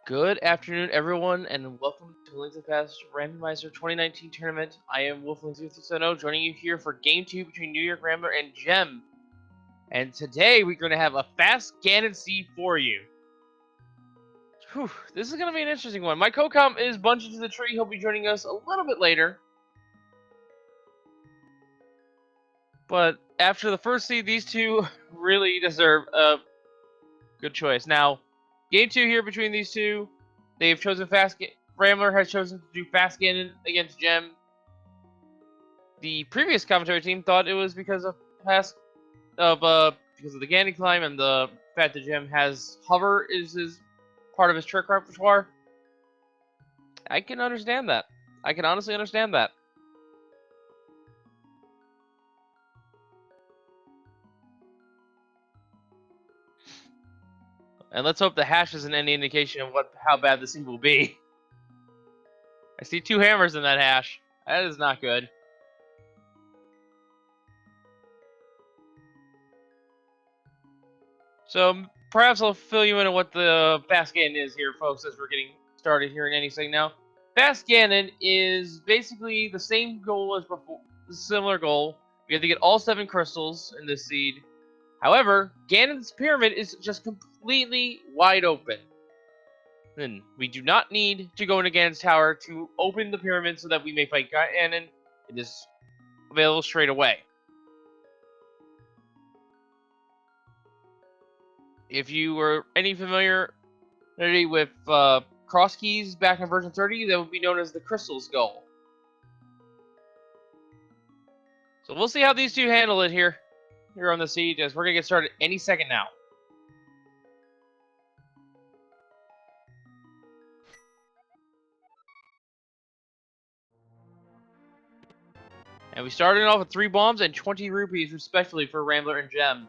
Good afternoon, everyone, and welcome to Link to the Past Randomizer 2019 tournament. I am Wolfling0670, joining you here for Game 2 between NYRambler and Gem. And today we're going to have a fast Ganon seed for you. Whew, this is going to be an interesting one. My co-com is bunched to the tree. He'll be joining us a little bit later. But after the first seed, these two really deserve a good choice. Now, Game 2 here between these two. They've chosen Rambler has chosen to do fast Ganon against Gem. The previous commentary team thought it was because of because of the Ganon climb and the fact that Gem has hover is part of his trick repertoire. I can understand that. I can honestly understand that. And let's hope the hash isn't any indication of how bad this thing will be. I see 2 hammers in that hash. That is not good. So perhaps I'll fill you in on what the Fast Ganon is here, folks, as we're getting started here in any second now. Fast Ganon is basically the same goal as before, similar goal. We have to get all 7 crystals in this seed. However, Ganon's pyramid is just completely wide open. Then we do not need to go into Ganon's tower to open the pyramid so that we may fight Ganon. It is available straight away. If you were any familiar with cross keys back in version 30, that would be known as the crystals goal. So we'll see how these two handle it here on the seed, as we're gonna get started any second now. And we started off with 3 bombs and 20 rupees, respectively, for Rambler and Gem.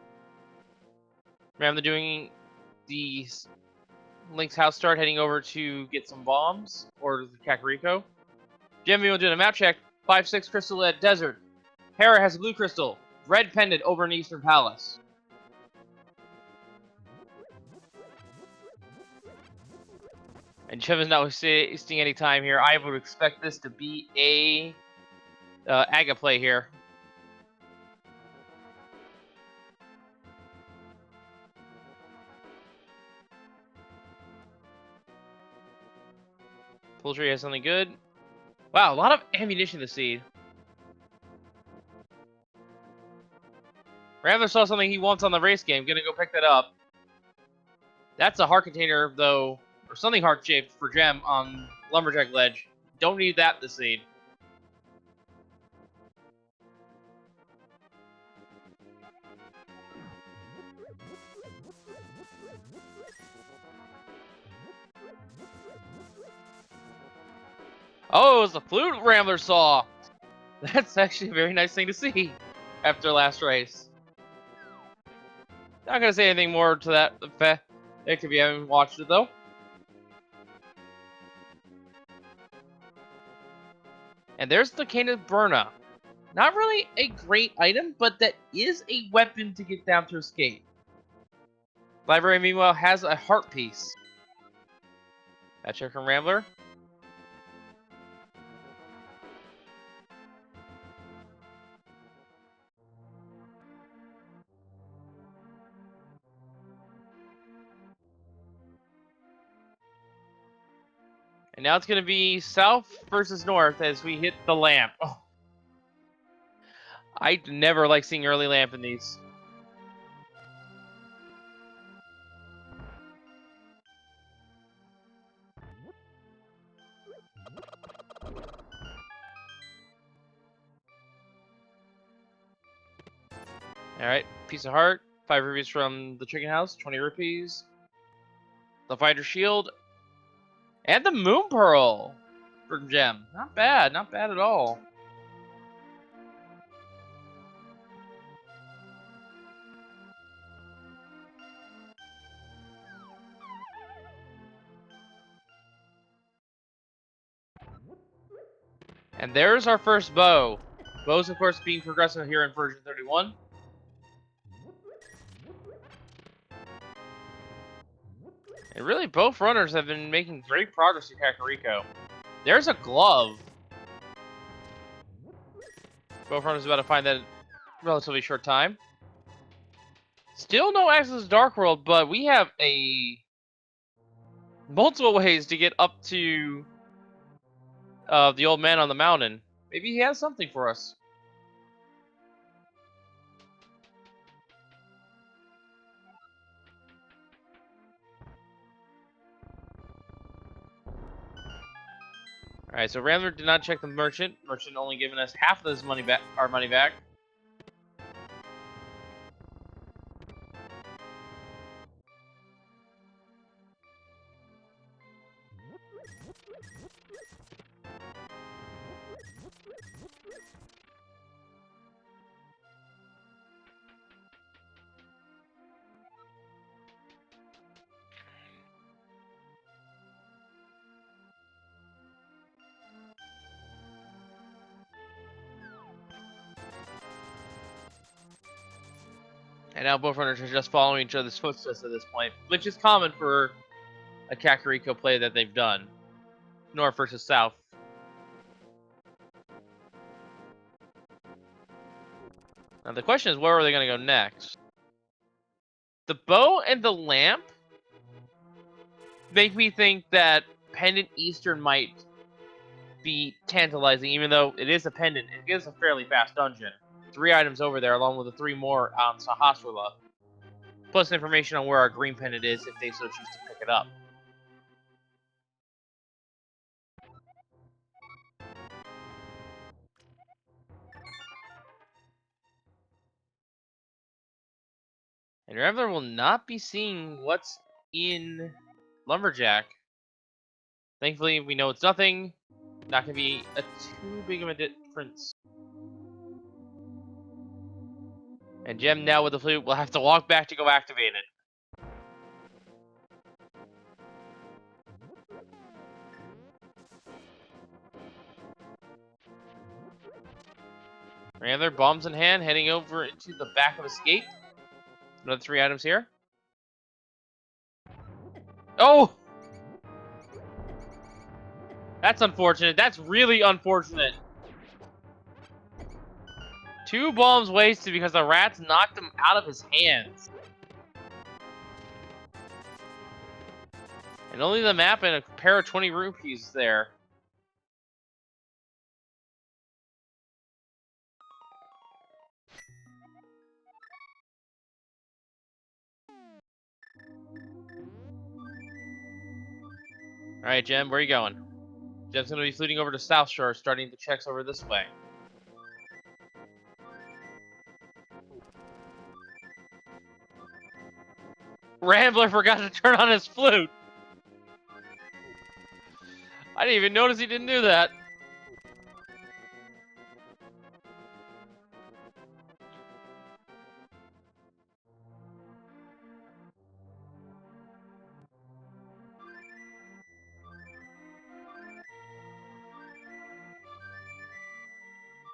Rambler doing the Link's house start, heading over to get some bombs, or the Kakariko. Gem will do a map check. 5-6 crystal at Desert. Hera has a blue crystal. Red pendant over in Eastern Palace. And Gem is not wasting any time here. I would expect this to be a Aga play here. Poultry has something good. Wow, a lot of ammunition to seed. Rambler saw something he wants on the race game. Gonna go pick that up. That's a heart container, though, or something heart-shaped for Gem on Lumberjack Ledge. Don't need that this seed. Oh, it was the flute Rambler saw. That's actually a very nice thing to see after last race. Not gonna say anything more to that effect if you haven't watched it though. And there's the Cane of Burna. Not really a great item, but that is a weapon to get down to escape. Library, meanwhile, has a heart piece. That check from Rambler. And now it's going to be south versus north as we hit the lamp. Oh. I never like seeing early lamp in these. Alright, piece of heart. 5 rupees from the chicken house. 20 rupees. The fighter shield. And the moon pearl for Gem. Not bad at all. And there's our first bow. Bows, of course, being progressive here in version 31. And really, both runners have been making great progress in Kakariko. There's a glove. Both runners about to find that in a relatively short time. Still no access to Dark World, but we have multiple ways to get up to the old man on the mountain. Maybe he has something for us. Alright, so Rambler did not check the merchant. Merchant only giving us half of this money back, our money back. And now both runners are just following each other's footsteps at this point, which is common for a Kakariko play that they've done. North versus south. Now the question is, where are they going to go next? The bow and the lamp make me think that Pendant Eastern might be tantalizing, even though it is a pendant. It gives a fairly fast dungeon. 3 items over there, along with the 3 more on Sahasrara. Plus information on where our green pendant is, if they so choose to pick it up. And Rambler will not be seeing what's in Lumberjack. Thankfully, we know it's nothing. Not going to be too big of a difference. And Gem now with the flute will have to walk back to go activate it. Rambler, bombs in hand, heading over into the back of Escape. Another 3 items here. Oh! That's unfortunate. That's really unfortunate. 2 bombs wasted because the rats knocked him out of his hands. And only the map and a pair of 20 rupees there. Alright, Gem, where are you going? Gem's going to be fluting over to South Shore, starting the checks over this way. Rambler forgot to turn on his flute. I didn't even notice he didn't do that.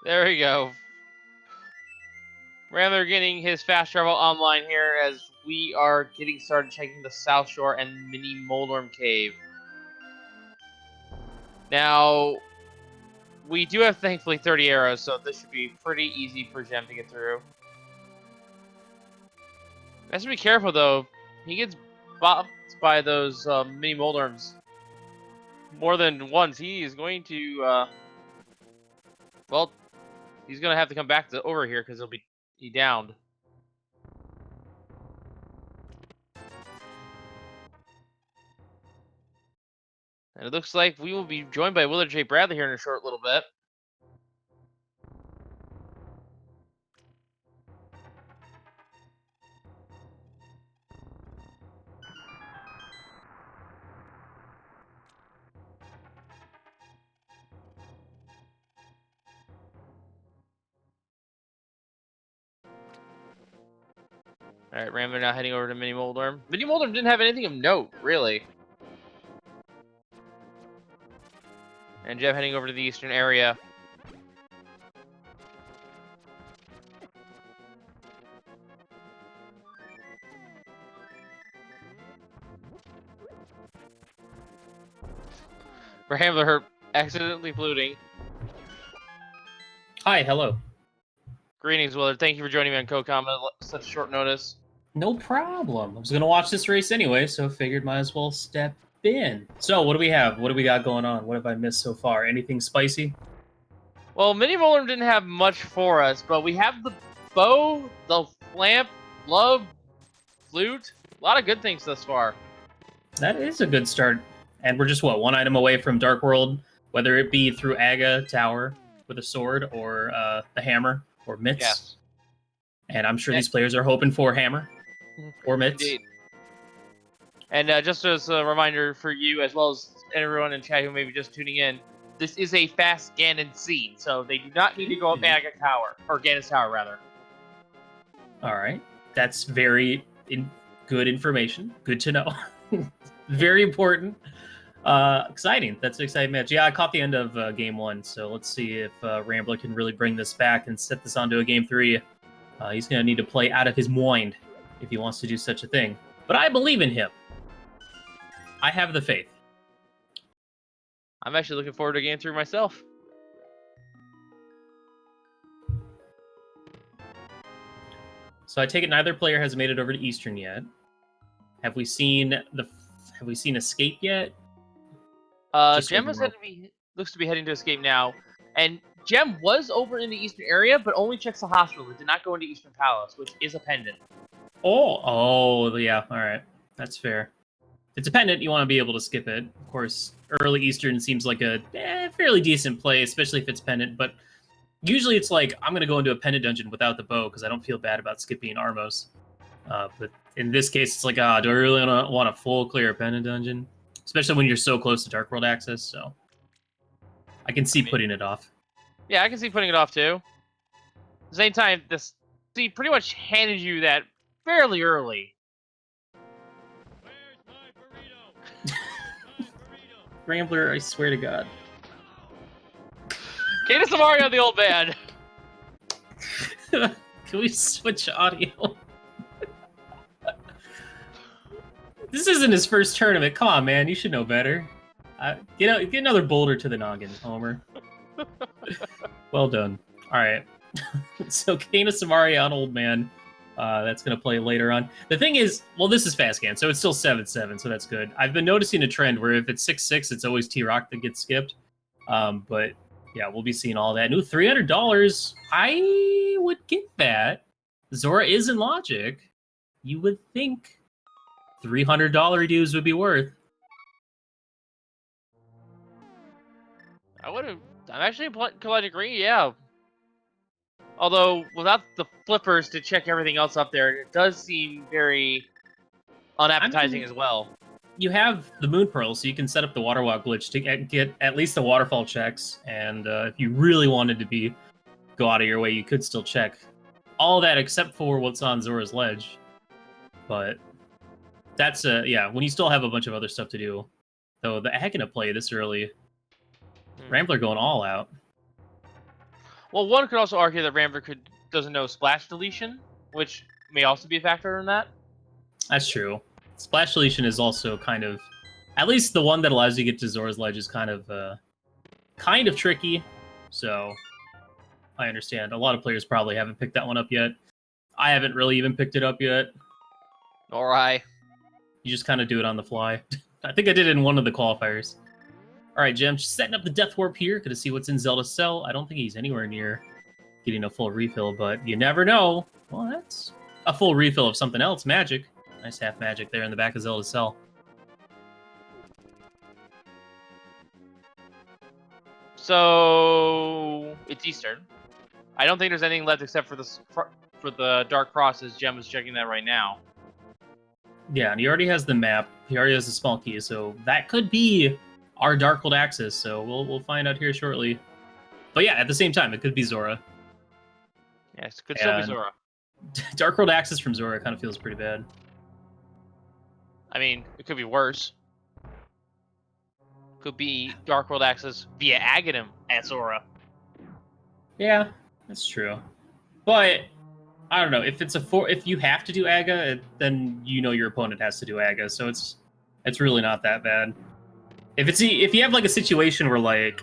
There we go. Rambler getting his fast travel online here as we are getting started checking the South Shore and Mini Moldorm Cave. Now, we do have, thankfully, 30 arrows, so this should be pretty easy for Gem to get through. Has to be careful, though. He gets bopped by those Mini Moldorms more than once. He is going to, well, he's going to have to come back over here because he'll be downed. And it looks like we will be joined by Willard J. Bradley here in a short little bit. Alright, Rambler now heading over to Mini Moldorm. Mini Moldorm didn't have anything of note, really. And Jeff heading over to the eastern area. Rambler accidentally polluting. Hi, hello. Greetings, Willard. Thank you for joining me on CoCom at such short notice. No problem. I was going to watch this race anyway, so figured might as well step in. So, what do we have? What do we got going on? What have I missed so far? Anything spicy? Well, Mini Roller didn't have much for us, but we have the bow, the lamp, love, flute. A lot of good things thus far. That is a good start. And we're just, what, one item away from Dark World, whether it be through Aga Tower with a sword or the hammer or mitts. Yes. And I'm sure these players are hoping for hammer or mitts. Indeed. And just as a reminder for you, as well as everyone in chat who may be just tuning in, this is a fast Ganon scene, so they do not need to go up Aga Tower, or Ganon's Tower, rather. All right. That's very good information. Good to know. Very important. Exciting. That's an exciting match. Yeah, I caught the end of Game 1, so let's see if Rambler can really bring this back and set this onto a Game 3. He's going to need to play out of his mind if he wants to do such a thing. But I believe in him. I have the faith. I'm actually looking forward to Game 3 myself. So I take it neither player has made it over to Eastern yet. Have we seen Escape yet? Gem looks to be heading to Escape now, and Gem was over in the Eastern area, but only checks the hospital. It did not go into Eastern Palace, which is a pendant. Oh, yeah. All right, that's fair. If it's a pendant, you want to be able to skip it. Of course, early Eastern seems like a fairly decent play, especially if it's pendant. But usually, it's like I'm going to go into a pendant dungeon without the bow because I don't feel bad about skipping Armos. But in this case, it's like, do I really want a full clear pendant dungeon? Especially when you're so close to Dark World access, so I can see putting it off. Yeah, I can see putting it off too. At the same time, he pretty much handed you that fairly early. Where's my burrito? Rambler, I swear to God. Cadence of Mario, the old man. Can we switch audio? This isn't his first tournament. Come on, man. You should know better. Get another boulder to the noggin, Homer. Well done. All right. So, Kana Samari on Old Man. That's going to play later on. The thing is, well, this is fast scan, so it's still 7-7, so that's good. I've been noticing a trend where if it's 6-6, it's always T-Rock that gets skipped. But, yeah, we'll be seeing all that. New $300. I would get that. Zora is in Logic. You would think $300 dues would be worth. I'm actually inclined to agree, yeah. Although, without the flippers to check everything else up there, it does seem very unappetizing as well. You have the Moon Pearl, so you can set up the water walk glitch to get at least the waterfall checks, and if you really wanted to go out of your way, you could still check all that except for what's on Zora's Ledge. But that's, when you still have a bunch of other stuff to do. Though, the heck in a play this early. Rambler going all out. Well, one could also argue that Rambler doesn't know splash deletion, which may also be a factor in that. That's true. Splash deletion is also kind of, at least the one that allows you to get to Zora's Ledge is kind of tricky. So I understand. A lot of players probably haven't picked that one up yet. I haven't really even picked it up yet. Nor I. You just kind of do it on the fly. I think I did it in one of the qualifiers. All right, Gem, just setting up the Death Warp here. Gonna see what's in Zelda's cell. I don't think he's anywhere near getting a full refill, but you never know. Well, that's a full refill of something else. Magic. Nice half magic there in the back of Zelda's cell. So it's Eastern. I don't think there's anything left except for the Dark Crosses. Gem is checking that right now. Yeah, and he already has the map. He already has the small key, so that could be our Dark World access. So we'll find out here shortly. But yeah, at the same time, it could be Zora. Yes, could still be Zora. Dark World access from Zora kind of feels pretty bad. I mean, it could be worse. Could be Dark World access via Aghanim at Zora. Yeah, that's true. But I don't know, if you have to do Aga, then you know your opponent has to do Aga, so it's really not that bad. If you have like a situation where like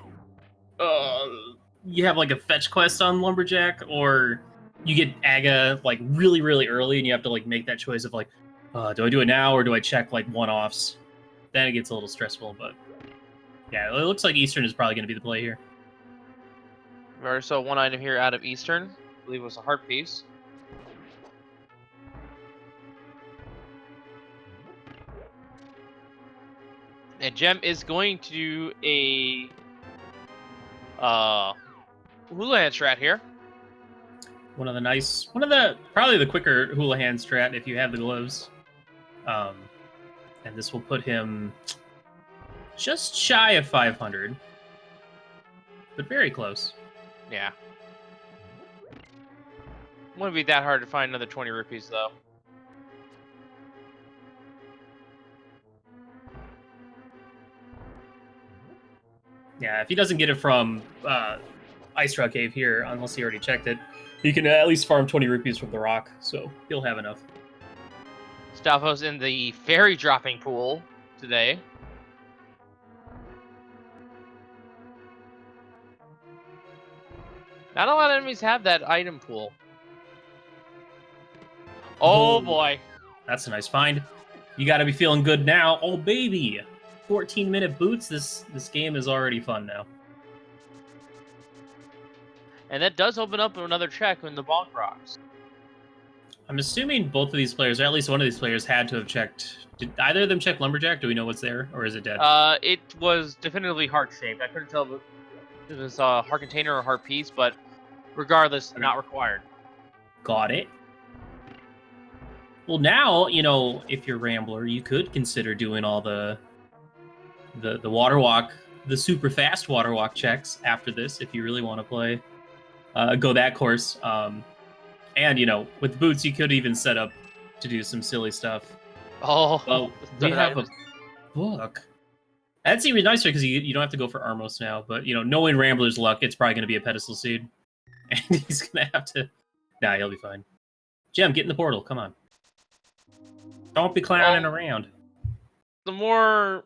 you have like a fetch quest on Lumberjack, or you get Aga like really early and you have to like make that choice of like, do I do it now or do I check like one-offs? Then it gets a little stressful, but yeah, it looks like Eastern is probably going to be the play here. We already saw one item here out of Eastern. I believe it was a heart piece. And Gem is going to do a Houlihan strat here. Probably the quicker Houlihan strat if you have the gloves. And this will put him just shy of 500, but very close. Yeah. Wouldn't be that hard to find another 20 rupees though. Yeah, if he doesn't get it from Ice Rock Cave here, unless he already checked it, he can at least farm 20 rupees from the rock, so he'll have enough. Stavros in the fairy dropping pool today. Not a lot of enemies have that item pool. Oh boy. That's a nice find. You got to be feeling good now. Oh baby, 14-minute boots. This game is already fun now. And that does open up another check in the bonk rocks. I'm assuming both of these players, or at least one of these players, had to have checked. Did either of them check Lumberjack? Do we know what's there, or is it dead? It was definitively heart shaped. I couldn't tell if it was a heart container or heart piece, but regardless, Okay. not required. Got it. Well, now, you know, if you're Rambler, you could consider doing all the water walk, the super fast water walk checks after this, if you really want to play, go that course. And, you know, with boots, you could even set up to do some silly stuff. Oh, Well, we have a book. That's even nicer because you don't have to go for Armos now. But, you know, knowing Rambler's luck, it's probably going to be a pedestal seed. And he's going to have to... Nah, he'll be fine. Gem, get in the portal. Come on. Don't be clowning around. The more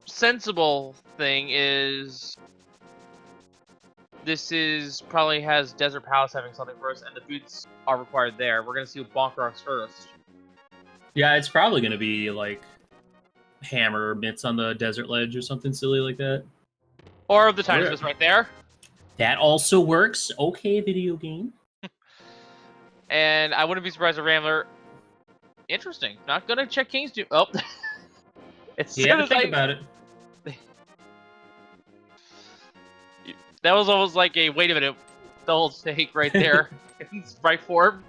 sensible thing is this is probably has Desert Palace having something for us, and the boots are required there. We're gonna see what bonk rocks first. Yeah, it's probably going to be like hammer or mitts on the desert ledge or something silly like that. Or the tiny twist right there. That also works. Okay, video game. And I wouldn't be surprised if Rambler. Interesting. Not gonna check King's Doom. Oh, it's You have to think about it. That was almost like a wait a minute, the old take right there. It's right form.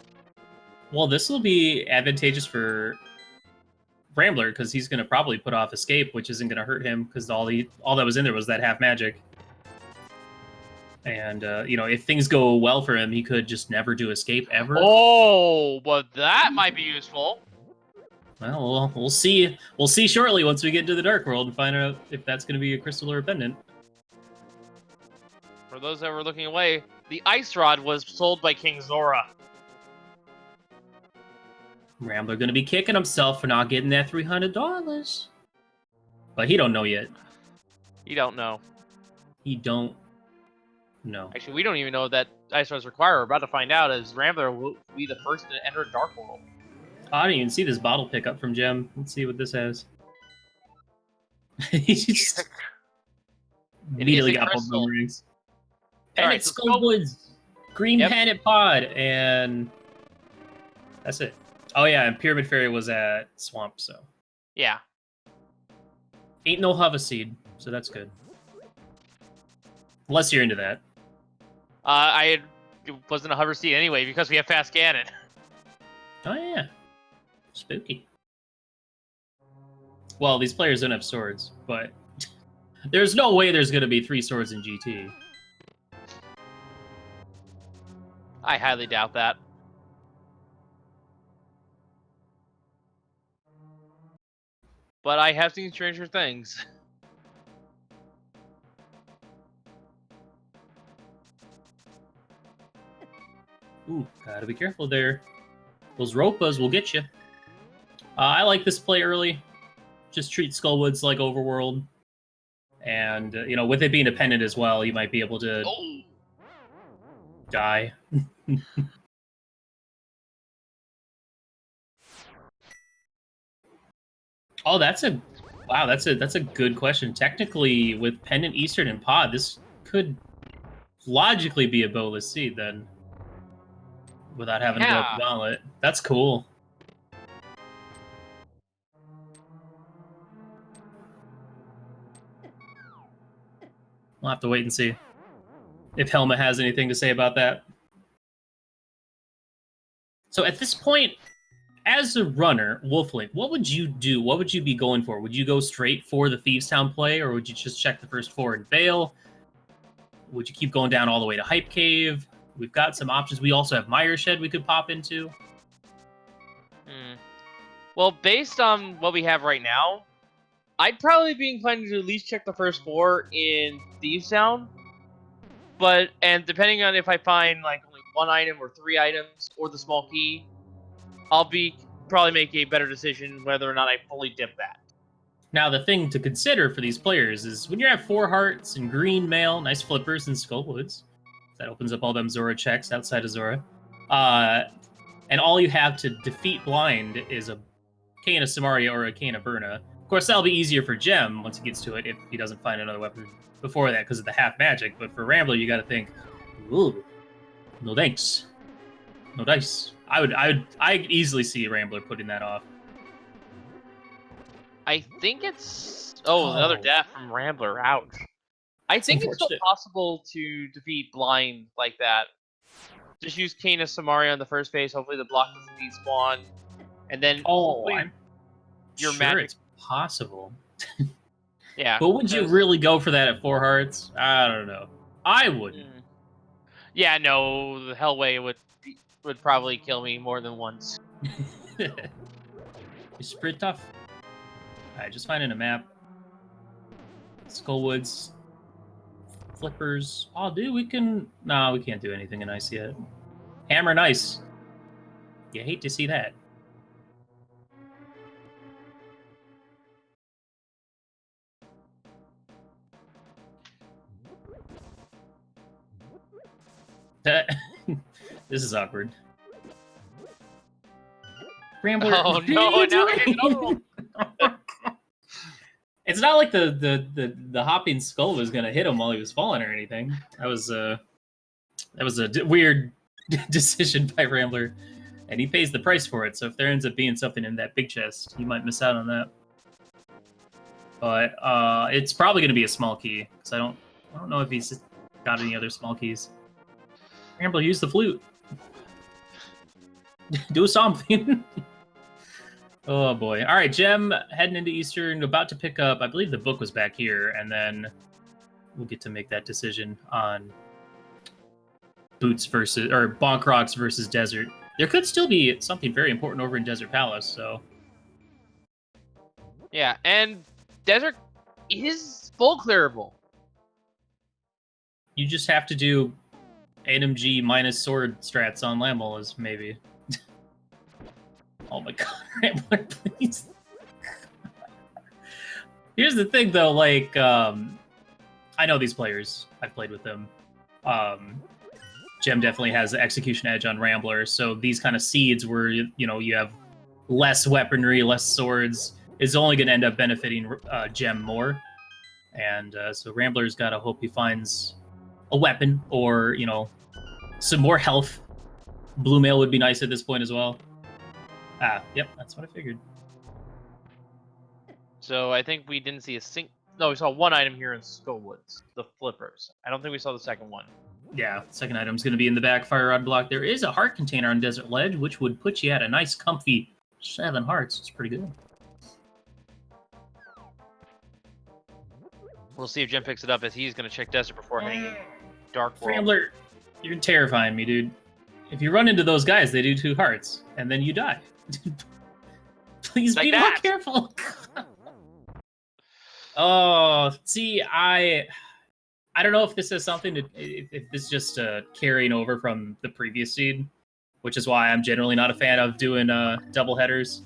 Well, this will be advantageous for Rambler because he's going to probably put off escape, which isn't going to hurt him because all that was in there was that half magic. And you know, if things go well for him, he could just never do escape ever. Oh, but that might be useful. Well, we'll see. We'll see shortly once we get into the Dark World and find out if that's going to be a crystal or a pendant. For those that were looking away, the ice rod was sold by King Zora. Rambler going to be kicking himself for not getting that $300. But he don't know yet. You don't know. He don't know. Actually, we don't even know that ice rods require. We're about to find out as Rambler will be the first to enter Dark World. I didn't even see this bottle pickup from Gem. Let's see what this has. He just immediately got both boomerangs. Panic Skull Woods, Green Panic Pod, and that's it. Oh yeah, and Pyramid Fairy was at Swamp, so. Yeah. Ain't no Hava Seed, so that's good. Unless you're into that. It wasn't a hover seat anyway because we have fast Ganon. Oh yeah. Spooky. Well, these players don't have swords, but there's no way there's going to be 3 swords in GT. I highly doubt that. But I have seen stranger things. Ooh, gotta be careful there. Those Ropas will get you. I like this play early. just treat Skullwoods like Overworld. And, with it being dependent as well, you might be able to die. Oh, that's a good question. Technically, with Pendant, Eastern, and Pod, this could logically be a Bolus Seed then, without having to go up the gauntlet. That's cool. We'll have to wait and see if Helma has anything to say about that. So at this point, as a runner, Wolflink, what would you do? What would you be going for? Would you go straight for the Thieves Town play, or would you just check the first 4 and bail? Would you keep going down all the way to Hype Cave? We've got some options. We also have Mire Shed we could pop into. Well, based on what we have right now, I'd probably be inclined to at least check the first 4 in Thieves Town. And depending on if I find like only 1 item or 3 items or the small key, I'll probably make a better decision whether or not I fully dip that. Now, the thing to consider for these players is when you're at 4 hearts and green mail, nice flippers and Skullwoods, that opens up all them Zora checks outside of Zora. And all you have to defeat blind is a Cane of Samaria or a Cane of Burna. Of course, that'll be easier for Gem once he gets to it if he doesn't find another weapon before that because of the half magic. But for Rambler, you got to think, ooh, no thanks, no dice. I could easily see Rambler putting that off. I think it's another death from Rambler. Ouch. I think it's still possible to defeat blind like that. Just use Cane of Samaria on the first phase. Hopefully the block doesn't despawn, and then I'm your sure magic. It's possible. Yeah. But would you really go for that at 4 hearts? I don't know. I wouldn't. Yeah, no. The Hellway would probably kill me more than once. It's pretty tough. Alright, just finding a map. Skullwoods. Flippers. Oh, dude, we can... No, we can't do anything in ice yet. Hammer and ice. You hate to see that. This is awkward. Rambler. Oh no! No. It's not like the hopping skull was gonna hit him while he was falling or anything. That was a weird decision by Rambler, and he pays the price for it. So if there ends up being something in that big chest, he might miss out on that. But it's probably gonna be a small key because I don't know if he's got any other small keys. Rambler, use the flute. Do something. Oh boy. All right, Gem heading into Eastern, about to pick up. I believe the book was back here, and then we'll get to make that decision on Boots versus or Bonk Rocks versus Desert. There could still be something very important over in Desert Palace, so. Yeah, and Desert is full clearable. You just have to do AMG minus sword strats on Lamolas, maybe. Oh my god, Rambler, please. Here's the thing, though, like, I know these players. I've played with them. Gem definitely has the execution edge on Rambler, so these kind of seeds where, you have less weaponry, less swords, is only going to end up benefiting Gem more. And so Rambler's got to hope he finds a weapon or, some more health. Blue mail would be nice at this point as well. Yep, that's what I figured. So I think we didn't see No, we saw 1 item here in Skullwoods, the flippers. I don't think we saw the second one. Yeah, second item's going to be in the back fire rod block. There is a heart container on Desert Ledge, which would put you at a nice, comfy 7 hearts. It's pretty good. We'll see if Gem picks it up, as he's going to check Desert before hanging Dark World. Rambler, you're terrifying me, dude. If you run into those guys, they do 2 hearts, and then you die. Please be more careful. Oh, see, I don't know if this is something if this is just carrying over from the previous seed, which is why I'm generally not a fan of doing double headers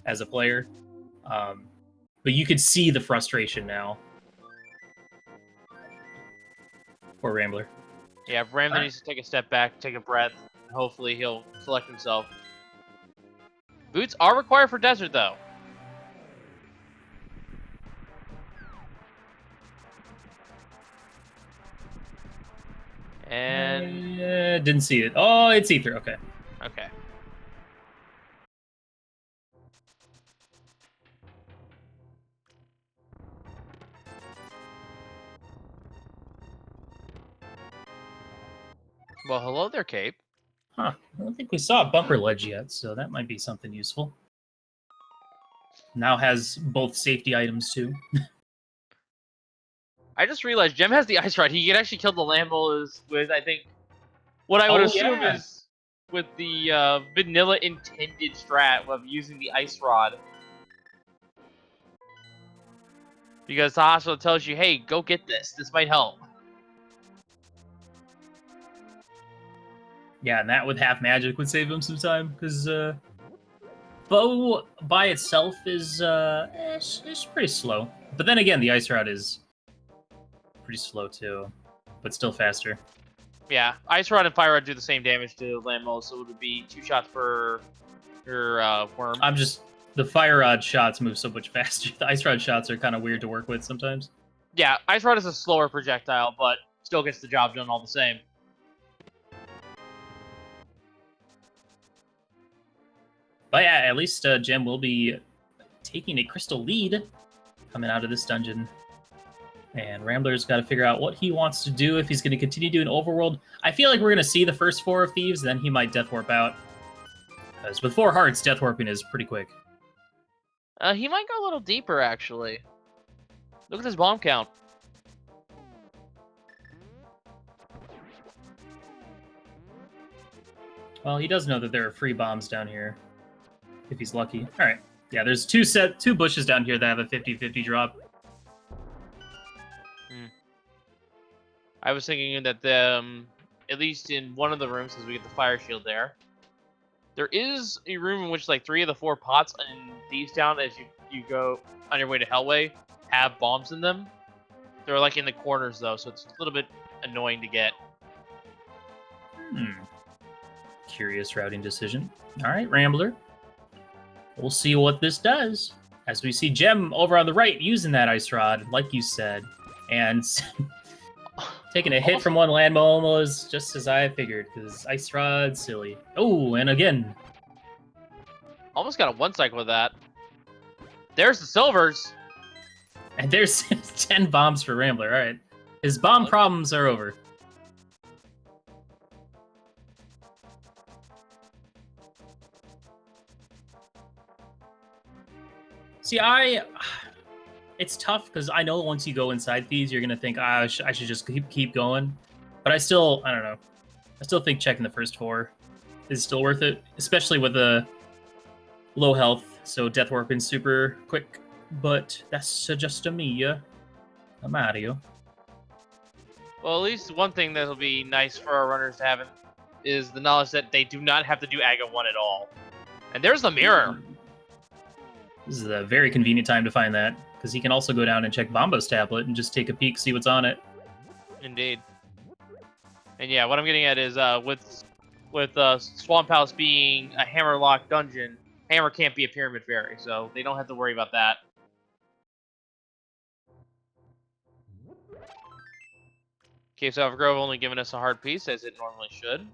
as a player. But But you could see the frustration now. Poor Rambler. Yeah, Rambler needs to take a step back, take a breath, and hopefully he'll select himself. Boots are required for desert, though. And Didn't see it. Oh, it's Ether. Okay. okay. Well, hello there, Cape. Huh. I don't think we saw a bumper ledge yet, so that might be something useful. Now has both safety items too. I just realized Gem has the ice rod. He can actually kill the Lambolas with, I think, what I would assume is with the vanilla intended strat of using the ice rod. Because the hospital tells you, hey, go get this. This might help. Yeah, and that with half magic would save him some time, because bow by itself is it's pretty slow. But then again, the ice rod is pretty slow too, but still faster. Yeah, ice rod and fire rod do the same damage to Lambola, so it would be 2 shots per your worm. The fire rod shots move so much faster. The ice rod shots are kind of weird to work with sometimes. Yeah, ice rod is a slower projectile, but still gets the job done all the same. But yeah, at least Gem will be taking a crystal lead coming out of this dungeon. And Rambler's got to figure out what he wants to do, if he's going to continue doing overworld. I feel like we're going to see the first 4 of Thieves, then he might Death Warp out. Because with 4 hearts, Death Warping is pretty quick. He might go a little deeper, actually. Look at his bomb count. Well, he does know that there are free bombs down here, if he's lucky. All right. Yeah, there's 2 bushes down here that have a 50-50 drop. I was thinking that at least in one of the rooms, since we get the fire shield there, there is a room in which like 3 of the 4 pots in Thieves Town, as you go on your way to Hellway, have bombs in them. They're like in the corners though, so it's a little bit annoying to get. Curious routing decision. All right, Rambler. We'll see what this does. As we see Gem over on the right using that ice rod, like you said, and taking a hit from one landmola is just as I figured, because ice rod's silly. Oh, and again. Almost got a 1 cycle with that. There's the silvers. And there's 10 bombs for Rambler. All right. His bomb problems are over. See, it's tough because I know once you go inside these, you're gonna think, I should just keep going. But I don't know. I still think checking the first 4 is still worth it, especially with the low health. So Death Warping's super quick, but that's just a Mario. Well, at least one thing that'll be nice for our runners to have is the knowledge that they do not have to do Aga 1 at all. And there's the mirror. This is a very convenient time to find that, because he can also go down and check Bombo's tablet and just take a peek, see what's on it. Indeed. And yeah, what I'm getting at is with Swamp House being a hammer-locked dungeon, Hammer can't be a Pyramid Fairy, so they don't have to worry about that. Cave Salver Grove only giving us a hard piece, as it normally should.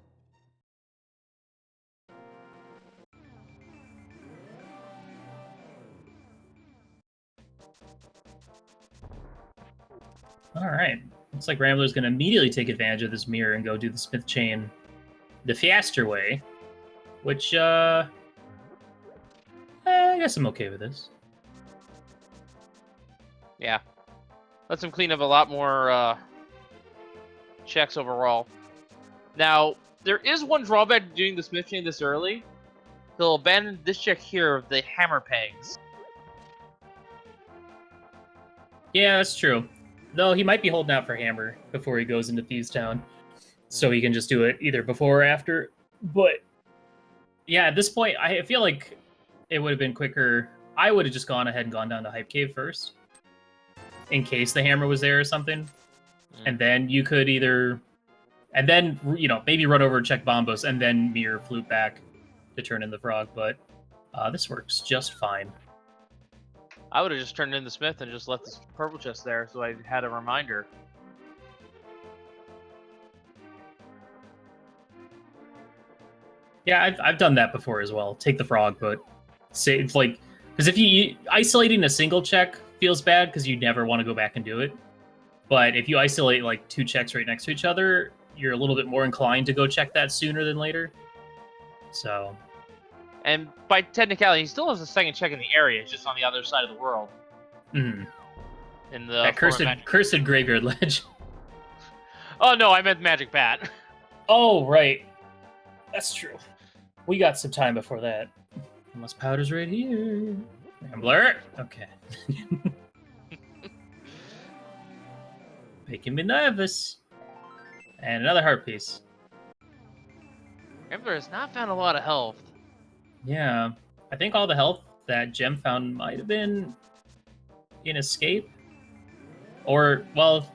All right. Looks like Rambler's going to immediately take advantage of this mirror and go do the Smith Chain the faster way, which, I guess I'm okay with this. Yeah. Lets him clean up a lot more checks overall. Now, there is one drawback to doing the Smith Chain this early. He'll abandon this check here of the hammer pegs. Yeah, that's true. Though he might be holding out for Hammer before he goes into Thieves Town. So he can just do it either before or after. But yeah, at this point, I feel like it would have been quicker I would have just gone ahead and gone down to Hype Cave first, in case the hammer was there or something, and then you could either, and then maybe run over and check Bombos, and then mirror flute back to turn in the frog. But this works just fine. I would have just turned in the Smith and just left this purple chest there, so I had a reminder. Yeah, I've done that before as well. Take the frog, but say it's like, because if you isolating a single check feels bad because you never want to go back and do it. But if you isolate like 2 checks right next to each other, you're a little bit more inclined to go check that sooner than later. So. And by technicality, he still has a second check in the area, it's just on the other side of the world. Mm. In the That cursed graveyard ledge. Oh no, I meant Magic Bat. Oh right, that's true. We got some time before that. Unless powder's right here. Rambler. Okay. Making me nervous. And another heart piece. Rambler has not found a lot of health. Yeah, I think all the health that Gem found might have been in Escape. Or, well,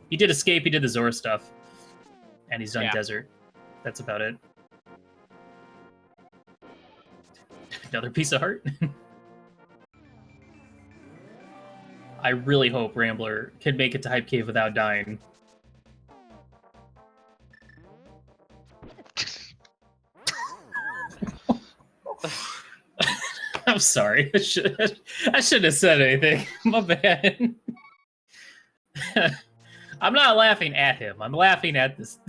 he did Escape, he did the Zora stuff. And he's done Desert. That's about it. Another piece of heart. I really hope Rambler can make it to Hype Cave without dying. I'm sorry. I shouldn't have said anything. My bad. I'm not laughing at him. I'm laughing at this.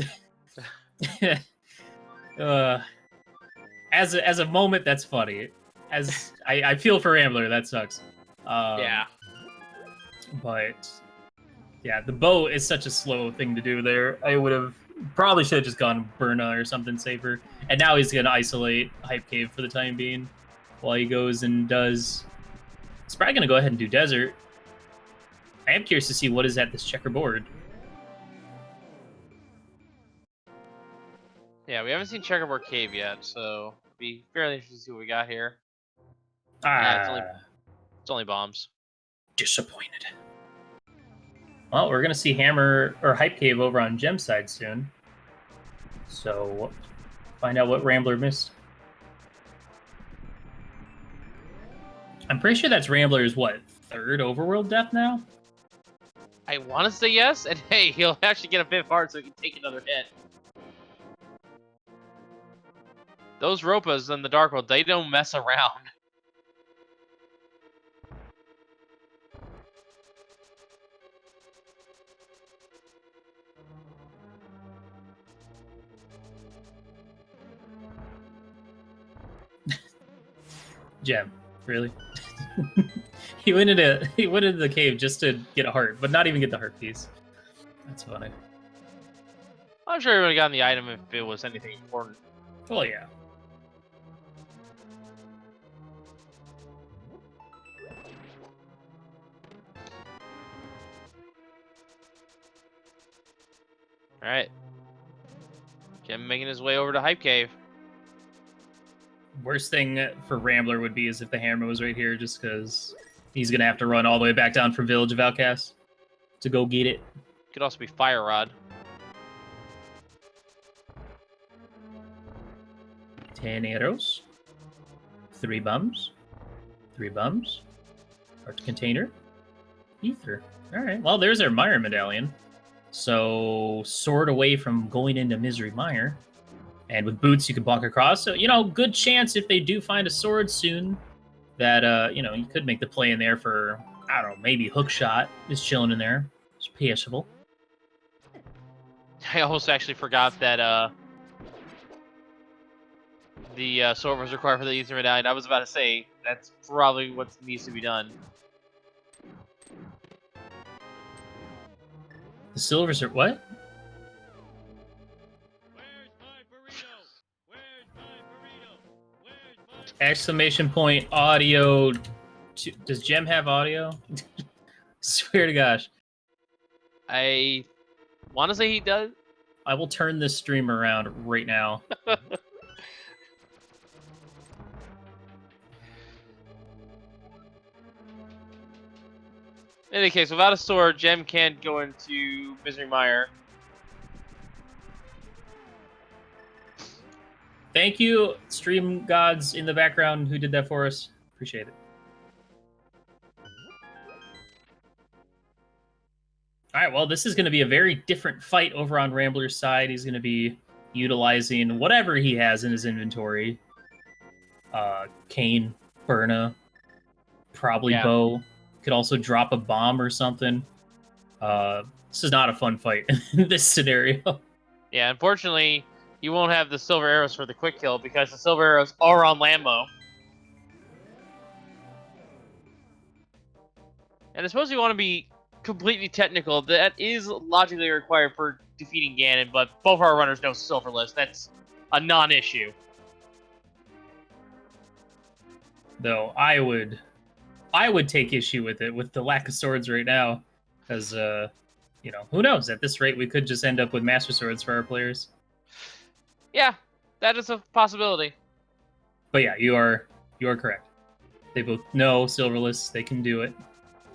As a moment, that's funny. As I feel for Rambler, that sucks. Yeah. But yeah, the bow is such a slow thing to do there. I would have probably should have just gone Burna or something safer. And now he's gonna isolate Hype Cave for the time being, while he goes and does. He's probably gonna go ahead and do Desert. I am curious to see what is at this checkerboard. Yeah, we haven't seen Checkerboard Cave yet, so it'll be fairly interesting to see what we got here. It's only bombs. Disappointed. Well, we're gonna see Hammer or Hype Cave over on Gem side soon. So find out what Rambler missed. I'm pretty sure that's Rambler's what, 3rd overworld death now? I want to say yes, and hey, he'll actually get a 5th heart so he can take another hit. Those Ropas in the Dark World, they don't mess around. Gem, really? he went into the cave just to get a heart, but not even get the heart piece. That's funny. I'm sure he would have gotten the item if it was anything important. Well, yeah. Alright. Gem making his way over to Hype Cave. Worst thing for Rambler would be is if the hammer was right here, just because he's going to have to run all the way back down from Village of Outcasts to go get it. Could also be Fire Rod. 10 arrows. 3 bums. 3 bums. Heart container. Ether. Alright, well, there's our Mire medallion. So, sword away from going into Misery Mire. And with boots, you can block across. So, good chance if they do find a sword soon that, you could make the play in there for, I don't know, maybe hook shot is chilling in there. It's passable. I almost actually forgot that the sword was required for the Ether medallion. I was about to say, that's probably what needs to be done. The silvers are what? Where's my burrito? Where's my burrito? Where's my... Exclamation point audio. Does Gem have audio? Swear to gosh. I want to say he does. I will turn this stream around right now. In any case, without a sword, Gem can't go into Misery Mire. Thank you, stream gods in the background who did that for us. Appreciate it. All right, well, this is going to be a very different fight over on Rambler's side. He's going to be utilizing whatever he has in his inventory. Cane, Burna, probably Yeah. Bow. Could also drop a bomb or something. This is not a fun fight in this scenario. Yeah, unfortunately, you won't have the silver arrows for the quick kill because the silver arrows are on Lambo. And I suppose you want to be completely technical. That is logically required for defeating Ganon, but both our runners know silverless. That's a non-issue. Though I would take issue with it with the lack of swords right now, because who knows? At this rate, we could just end up with master swords for our players. Yeah, that is a possibility. But yeah, you are correct. They both know silverless. They can do it.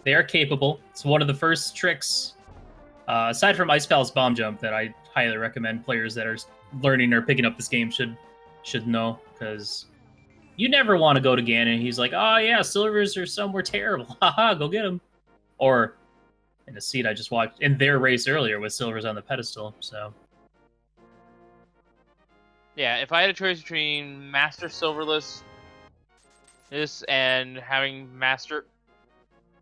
They are capable. It's one of the first tricks, aside from Ice Palace Bomb Jump, that I highly recommend players that are learning or picking up this game should know, because you never want to go to Ganon. He's like, oh yeah, silvers are somewhere terrible. Haha, go get them. Or in a seat I just watched in their race earlier with silvers on the pedestal. So Yeah, if I had a choice between Master Silverless this and having Master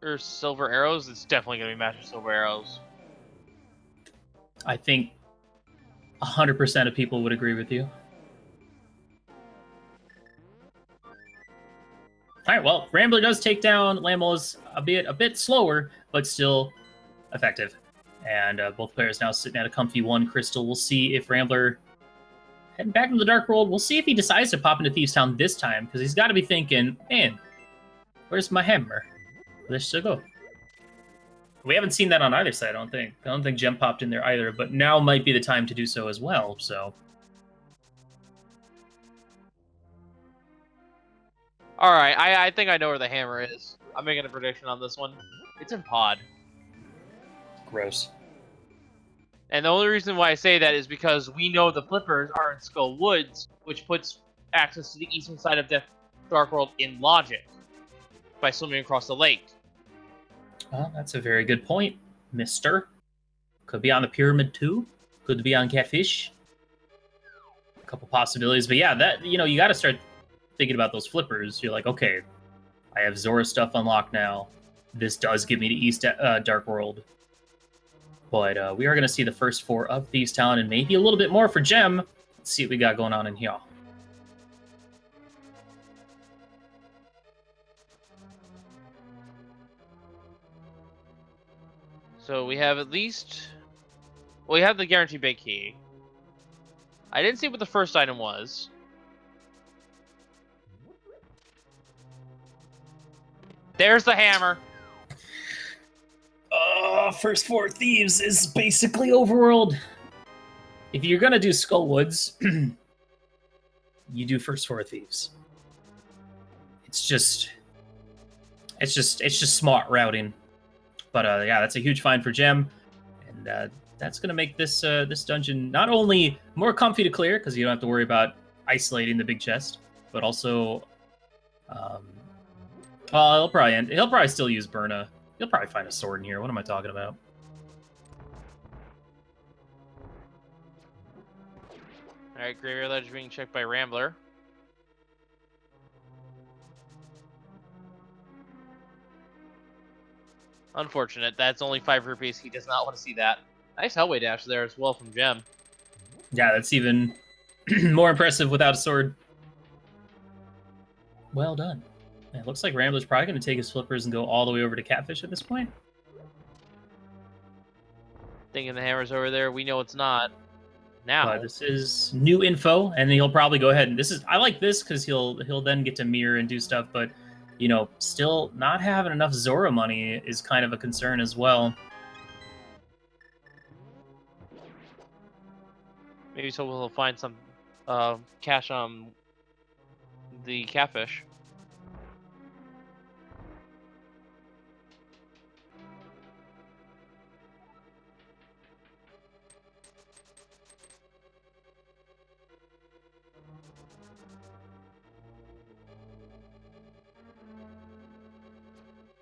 or Silver Arrows, it's definitely going to be Master Silver Arrows. I think 100% of people would agree with you. All right, well, Rambler does take down Lamels, albeit a bit slower, but still effective. And both players now sitting at a comfy 1 crystal. We'll see if Rambler, heading back into the Dark World, we'll see if he decides to pop into Thieves Town this time, because he's got to be thinking, man, where's my hammer? Let's go. We haven't seen that on either side, I don't think. I don't think Gem popped in there either, but now might be the time to do so as well, so... Alright, I think I know where the hammer is. I'm making a prediction on this one. It's in Pod. Gross. And the only reason why I say that is because we know the flippers are in Skull Woods, which puts access to the eastern side of Dark World in logic by swimming across the lake. Well, that's a very good point, mister. Could be on the Pyramid too. Could be on Catfish. A couple possibilities, but yeah, that you got to start thinking about those flippers. You're like, okay, I have Zora stuff unlocked now. This does give me the East Dark World. But we are going to see the first 4 of Thieves Town and maybe a little bit more for Gem. Let's see what we got going on in here. So we have at least... Well, we have the Guaranteed Big Key. I didn't see what the first item was. There's the hammer. First 4 Thieves is basically Overworld. If you're gonna do Skullwoods, you do first 4 Thieves. It's just smart routing. But yeah, that's a huge find for Gem, and that's gonna make this this dungeon not only more comfy to clear because you don't have to worry about isolating the big chest, but also, well, he'll probably still use Burna. He'll probably find a sword in here. What am I talking about? Alright, Graveyard Ledge being checked by Rambler. Unfortunate. That's only 5 rupees. He does not want to see that. Nice Hellway dash there as well from Gem. Yeah, that's even more impressive without a sword. Well done. It looks like Rambler's probably going to take his flippers and go all the way over to Catfish at this point. Thinking the hammer's over there. We know it's not. Now. This is new info, and he'll probably go ahead and I like this because he'll then get to mirror and do stuff, but still not having enough Zora money is kind of a concern as well. Maybe so we'll find some cash on the Catfish.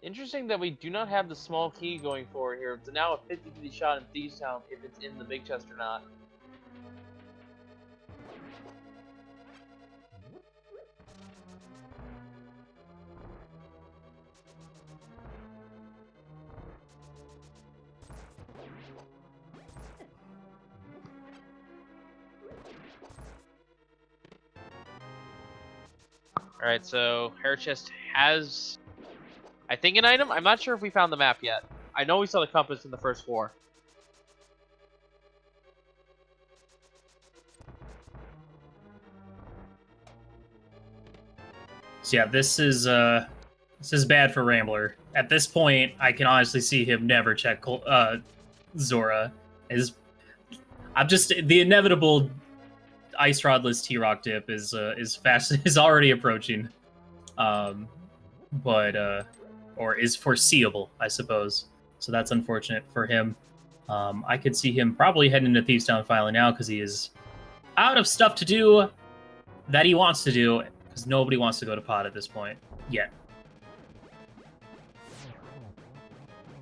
Interesting that we do not have the small key going forward here. It's now a 50-50 shot in Thieves Town if it's in the big chest or not. Alright, so Hair Chest has, I think, an item. I'm not sure if we found the map yet. I know we saw the compass in the first floor. So yeah, this is bad for Rambler. At this point, I can honestly see him never check Zora. I'm just the inevitable Ice Rodless T-Rock dip is fast is already approaching, or is foreseeable, I suppose. So that's unfortunate for him. I could see him probably heading into Thieves Town finally now because he is out of stuff to do that he wants to do because nobody wants to go to pod at this point yet.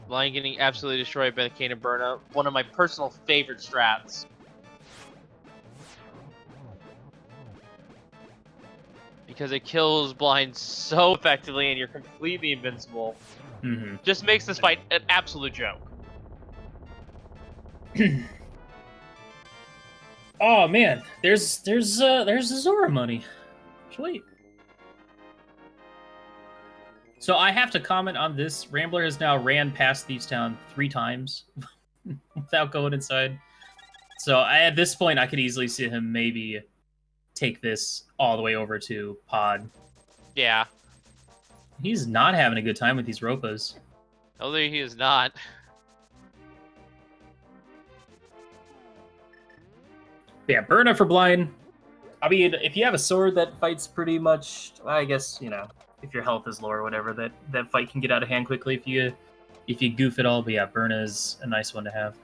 Lion getting absolutely destroyed by the Cane of Burnout. One of my personal favorite strats. Because it kills Blind so effectively and you're completely invincible. Mm-hmm. Just makes this fight an absolute joke. Oh man, there's Zora money. Sweet. So I have to comment on this. Rambler has now ran past Thieves Town 3 times without going inside. So at this point, I could easily see him maybe take this all the way over to pod. Yeah. He's not having a good time with these Ropas. Although he is not. Yeah, Burna for Blind. I mean, if you have a sword that fights pretty much, I guess, you know, if your health is low or whatever, that fight can get out of hand quickly if you goof it all. But yeah, Burna is a nice one to have.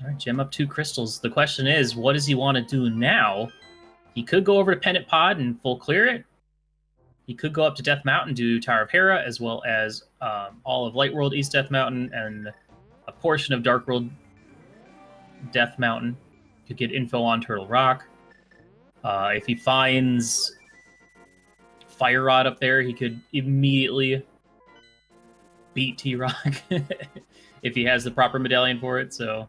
All right, gem up 2 crystals. The question is, what does he want to do now? He could go over to Pendant Pod and full clear it. He could go up to Death Mountain, do Tower of Hera, as well as all of Light World, East Death Mountain, and a portion of Dark World, Death Mountain. Could get info on Turtle Rock. If he finds Fire Rod up there, he could immediately beat T-Rock if he has the proper medallion for it. So,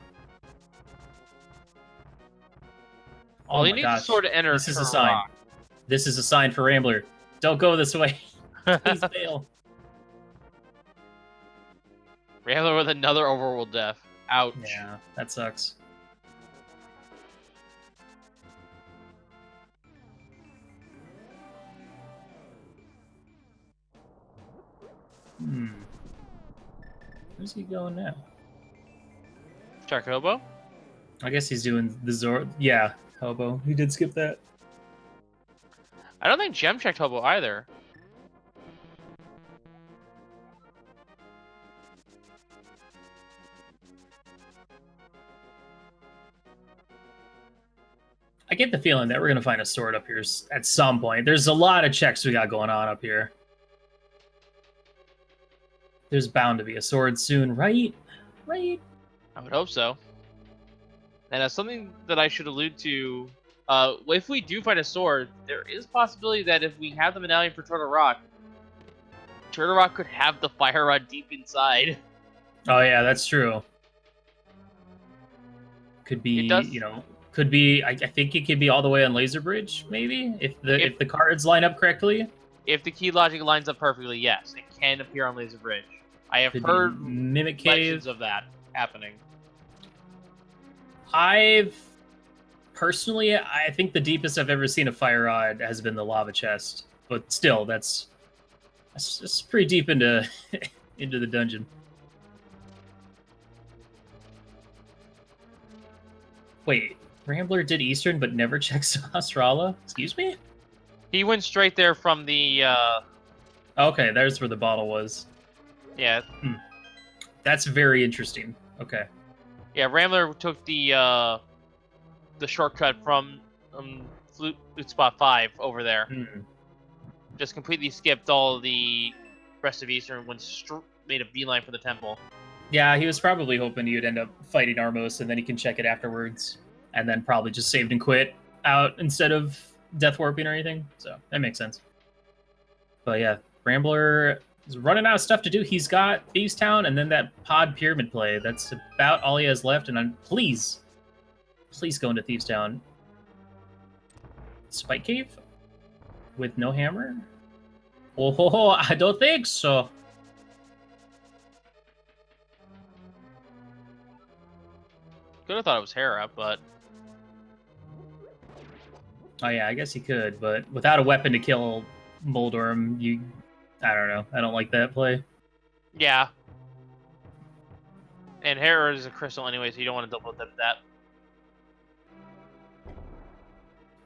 Well, he needs to sort of enter. This is a sign. Rock. This is a sign for Rambler. Don't go this way. Please fail. Rambler with another overworld death. Ouch. Yeah, that sucks. Where's he going now? Check Hobo? I guess he's doing the Zor. Yeah, Hobo. He did skip that. I don't think Gem checked Hobo either. I get the feeling that we're going to find a sword up here at some point. There's a lot of checks we got going on up here. There's bound to be a sword soon, right? Right? I would hope so. And as something that I should allude to, if we do find a sword, there is possibility that if we have the medallion for Turtle Rock could have the Fire Rod deep inside. Oh yeah, that's true. Could be, you know, could be. I think it could be all the way on Laser Bridge, maybe if the cards line up correctly. If the key logic lines up perfectly, yes, it can appear on Laser Bridge. I have heard Mimic Cave of that happening. I think the deepest I've ever seen a Fire Rod has been the Lava Chest, but still, that's pretty deep into into the dungeon. Wait, Rambler did Eastern but never checked Astrala? Excuse me? He went straight there from the Okay, there's where the bottle was. Yeah. That's very interesting. Okay. Yeah, Rambler took the shortcut from Flute Spot 5 over there. just completely skipped all the rest of Eastern and made a beeline for the temple. Yeah, he was probably hoping you'd end up fighting Armos, and then he can check it afterwards, and then probably just saved and quit out instead of death warping or anything. So that makes sense. But yeah, Rambler is running out of stuff to do. He's got Thieves Town and then that pod pyramid play. That's about all he has left. And please go into Thieves Town. Spike Cave with no hammer? Oh, I don't think so. Could have thought it was Hera, but Oh yeah, I guess he could, but without a weapon to kill Moldorm, I don't know. I don't like that play. yeah. And Hera is a crystal anyway, so you don't want to double dip that.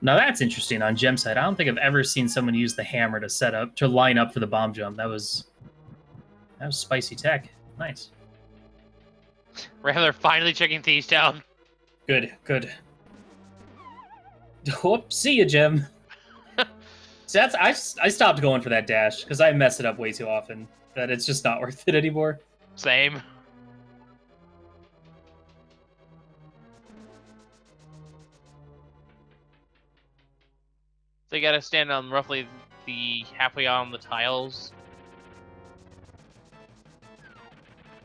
Now that's interesting on gem side. I don't think I've ever seen someone use the hammer to line up for the bomb jump. That was spicy tech. Nice. Rambler finally checking Thieves Town. Good. Whoop, see ya, Gem. See, I stopped going for that dash because I mess it up way too often. That it's just not worth it anymore. Same. So you gotta stand on roughly the halfway on the tiles.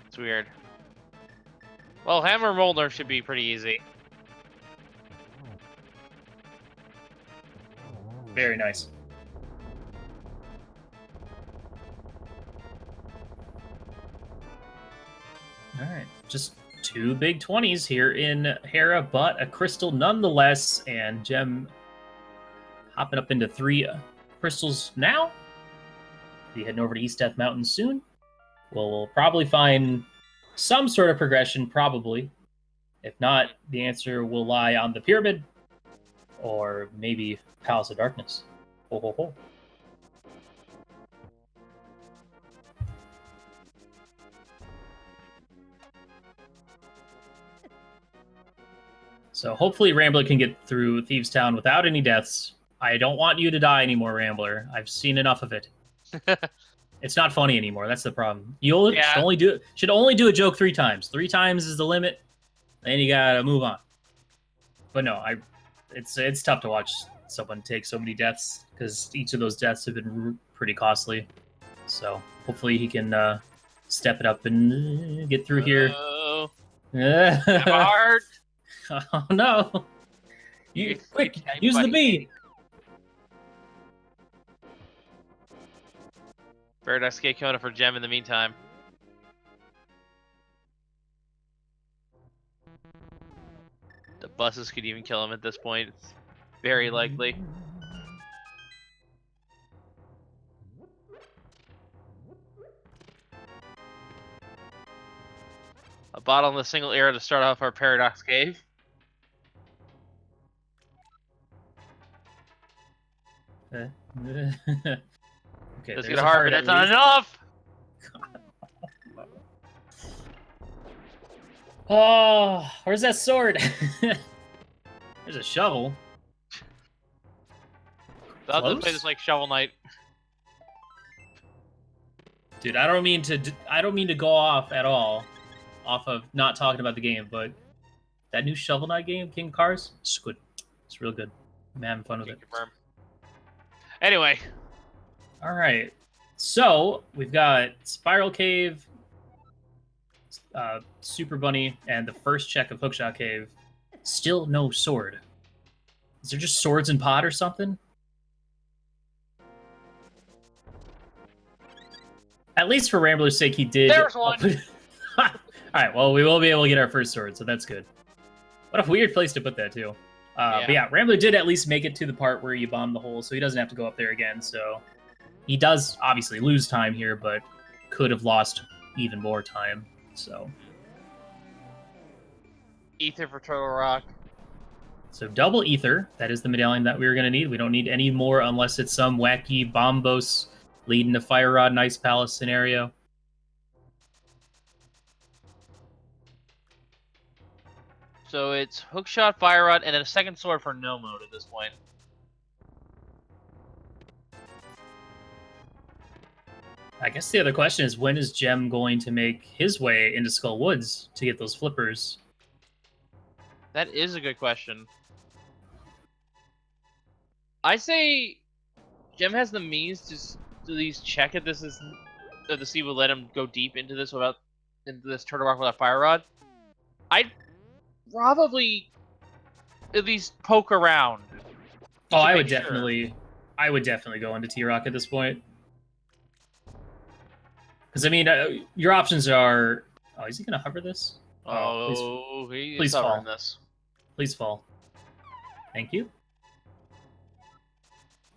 It's weird. Well, Hammer Molder should be pretty easy. Very nice. Alright, just 2 big 20s here in Hera, but a crystal nonetheless, and Gem hopping up into 3 crystals now. Be heading over to East Death Mountain soon. We'll probably find some sort of progression, probably. If not, the answer will lie on the pyramid, or maybe Palace of Darkness. Ho ho ho. So hopefully Rambler can get through Thieves Town without any deaths. I don't want you to die anymore, Rambler. I've seen enough of it. It's not funny anymore. That's the problem. You should only do a joke 3 times. 3 times is the limit. Then you gotta move on. But no, it's tough to watch someone take so many deaths because each of those deaths have been pretty costly. So hopefully he can step it up and get through here. Have a heart. Oh no! Quick, use the bee. Paradox K Kona for Gem in the meantime. The buses could even kill him at this point. It's very likely. A bottomless single arrow to start off our Paradox Cave. Okay, Let's get a heart, but that's not enough! Oh, where's that sword? There's a shovel. I'll have to play this like Shovel Knight. Dude, I don't mean to go off at all, off of not talking about the game, but that new Shovel Knight game, King of Cars, it's good. It's real good. I'm having fun with it. Confirm. Anyway. All right. So we've got Spiral Cave, Super Bunny, and the first check of Hookshot Cave. Still no sword. Is there just swords in pot or something? At least for Rambler's sake, he did. There's one. All right. Well, we will be able to get our first sword, so that's good. What a weird place to put that too. But yeah, Rambler did at least make it to the part where you bomb the hole, so he doesn't have to go up there again. So he does obviously lose time here, but could have lost even more time. So Ether for Turtle Rock. So double ether, that is the medallion that we were going to need. We don't need any more unless it's some wacky bombos leading to Fire Rod and Ice Palace scenario. So it's Hookshot, Fire Rod, and then a second sword for no mode at this point. I guess the other question is, when is Gem going to make his way into Skull Woods to get those flippers? That is a good question. I say Gem has the means to at least check if this is if the sea will let him go deep into this Turtle Rock without Fire Rod. I'd probably at least poke around. Oh, to I make would sure. definitely go into T-Rock at this point. Because I mean, your options are. Oh, is he gonna hover this? Oh, please he's covering fall. this. Please fall. Thank you.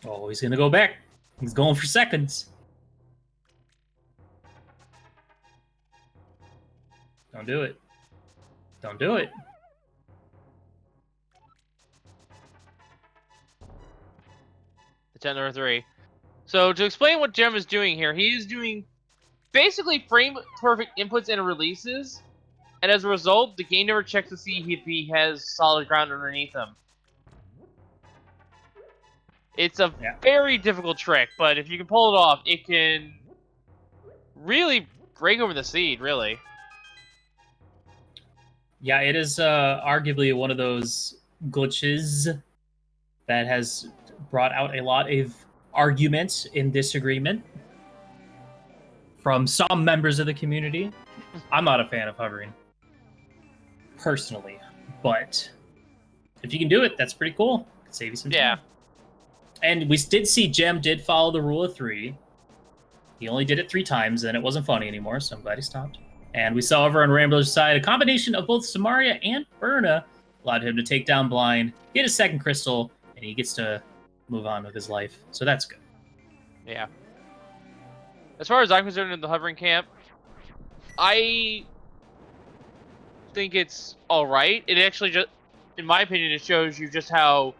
Oh, he's gonna go back. He's going for seconds. Don't do it. Don't do it. Attempt number 3. So to explain what Gem is doing here, he is doing basically frame perfect inputs and releases, and as a result, the game never checks to see if he has solid ground underneath him. It's a very difficult trick, but if you can pull it off, it can really break over the seed, really. Yeah, it is arguably one of those glitches that has brought out a lot of arguments and disagreement from some members of the community. I'm not a fan of hovering, personally, but if you can do it, that's pretty cool. Could save you some time. Yeah. And we did see Gem did follow the rule of 3. He only did it 3 times, and it wasn't funny anymore, so I'm glad he stopped. And we saw over on Rambler's side, a combination of both Samaria and Berna allowed him to take down Blind, get a second crystal, and he gets to move on with his life. So that's good. Yeah. As far as I'm concerned in the hovering camp, I think it's alright. It actually just, in my opinion, it shows you just how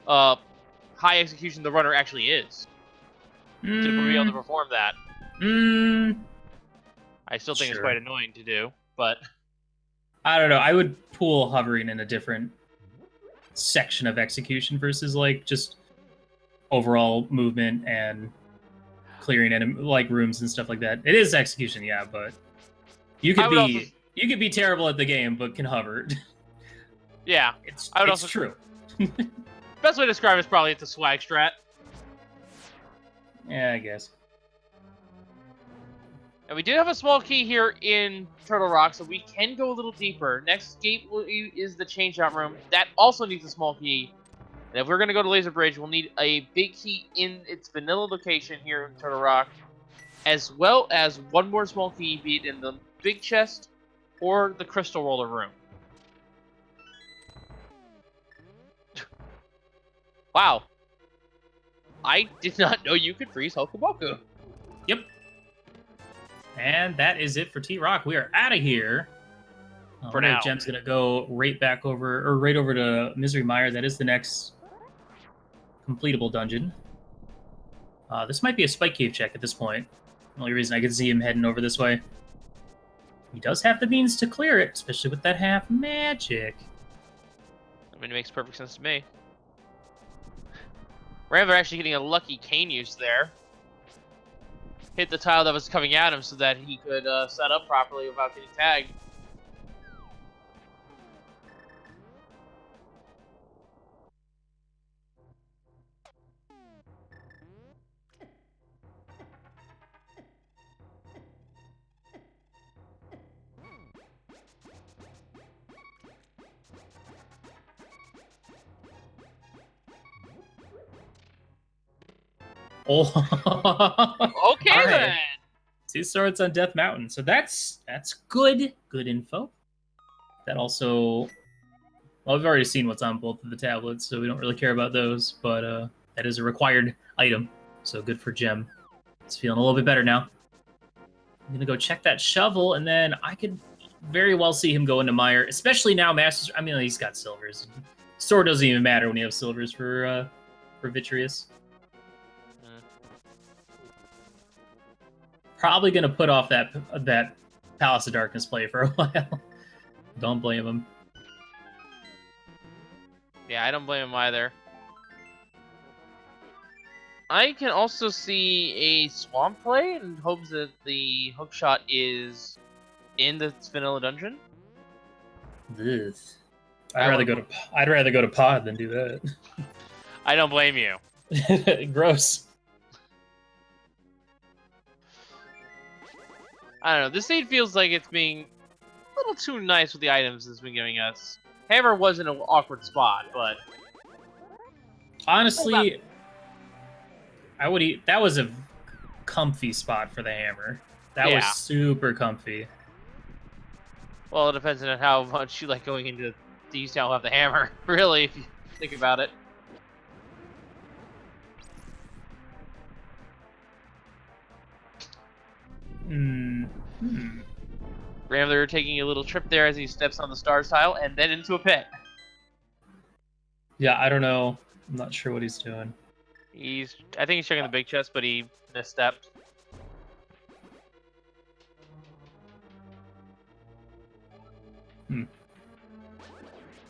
high execution the runner actually is. To be able to perform that. I still think it's quite annoying to do, but I don't know. I would pool hovering in a different section of execution versus like just overall movement and clearing like rooms and stuff like that. It is execution, yeah, but you could be terrible at the game but can hover. Yeah, it's also true. Best way to describe it is probably it's a swag strat. Yeah, I guess. And we do have a small key here in Turtle Rock, so we can go a little deeper. Next gate is the change out room. That also needs a small key. And if we're going to go to Laser Bridge, we'll need a big key in its vanilla location here in Turtle Rock, as well as one more small key, be it in the big chest or the crystal roller room. Wow. I did not know you could freeze Hokuboku. Yep. And that is it for T-Rock. We are out of here. For now. Gem's going to go right over to Misery Mire. That is the next completable dungeon. This might be a Spike Cave check at this point. The only reason I can see him heading over this way. He does have the means to clear it, especially with that half magic. I mean, it makes perfect sense to me. Rambler actually getting a lucky cane use there. Hit the tile that was coming at him so that he could set up properly without getting tagged. Oh. Okay, All right. then. 2 swords on Death Mountain. So that's good. Good info. That also... Well, we've already seen what's on both of the tablets, so we don't really care about those. But that is a required item. So good for Gem. It's feeling a little bit better now. I'm going to go check that shovel, and then I could very well see him go into Mire. Especially now, Masters... I mean, he's got silvers. Sword doesn't even matter when you have silvers for Vitreous. Probably going to put off that Palace of Darkness play for a while. Don't blame him. Yeah, I don't blame him either. I can also see a swamp play in hopes that the hookshot is in the vanilla dungeon. This. I I'd rather go to pod than do I don't blame you. that. Gross. I don't know. This seed feels like it's being a little too nice with the items it's been giving us. Hammer was in an awkward spot, but Honestly, I would eat. That was a comfy spot for the hammer. That was Yeah. super comfy. well, it depends on how much you like going into detail of the hammer. Really, if you think about it. Hmm. Rambler taking a little trip there as he steps on the stars tile and then into a pit. Yeah, I don't know. I'm not sure what he's doing. I think he's checking the big chest, but he misstepped.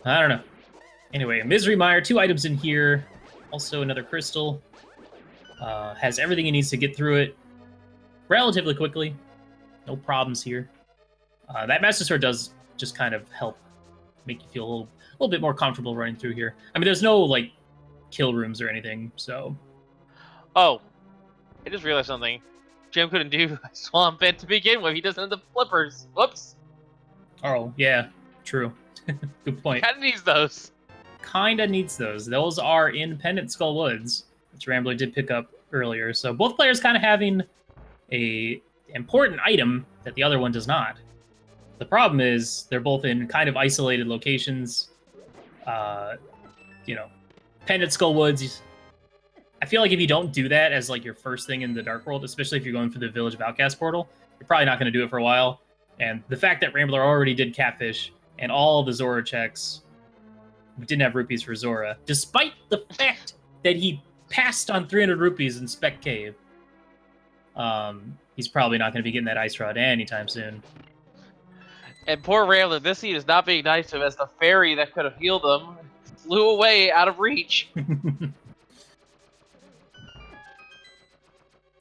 I don't know. Anyway, Misery Mire, 2 items in here. Also another crystal. Has everything he needs to get through it relatively quickly. No problems here. That Master Sword does just kind of help make you feel a little bit more comfortable running through here. I mean, there's no, like, kill rooms or anything, so... Oh, I just realized something. Jim couldn't do a swamp pit to begin with. He doesn't have the flippers. Whoops. Oh, yeah. True. Good point. Kind of needs those. Kinda needs those. Those are in Pendant Skull Woods, which Rambler did pick up earlier. So both players kind of having a important item that the other one does not. The problem is they're both in kind of isolated locations. Pendant Skull Woods. I feel like if you don't do that as like your first thing in the Dark World, especially if you're going for the Village of Outcast portal, you're probably not going to do it for a while. And the fact that Rambler already did Catfish and all the Zora checks didn't have rupees for Zora, despite the fact that he passed on 300 rupees in Spec Cave. He's probably not going to be getting that Ice Rod anytime soon. And poor Rambler, this seed is not being nice to him as the fairy that could have healed him flew away out of reach.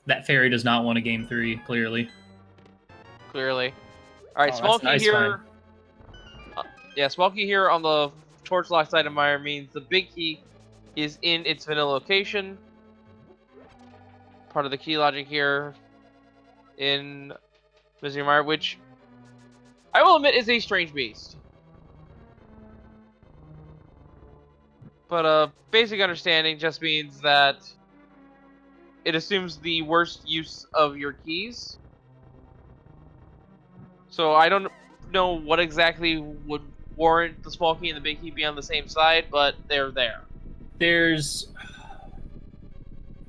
That fairy does not want a game 3, clearly. Clearly. All right, Oh, small key that's nice here. Yeah, small key here on the torch lock side of Mire means the big key is in its vanilla location. Part of the key logic here in Misery Mire, which I will admit is a strange beast. But basic understanding just means that it assumes the worst use of your keys. So I don't know what exactly would warrant the small key and the big key be on the same side, but they're there. There's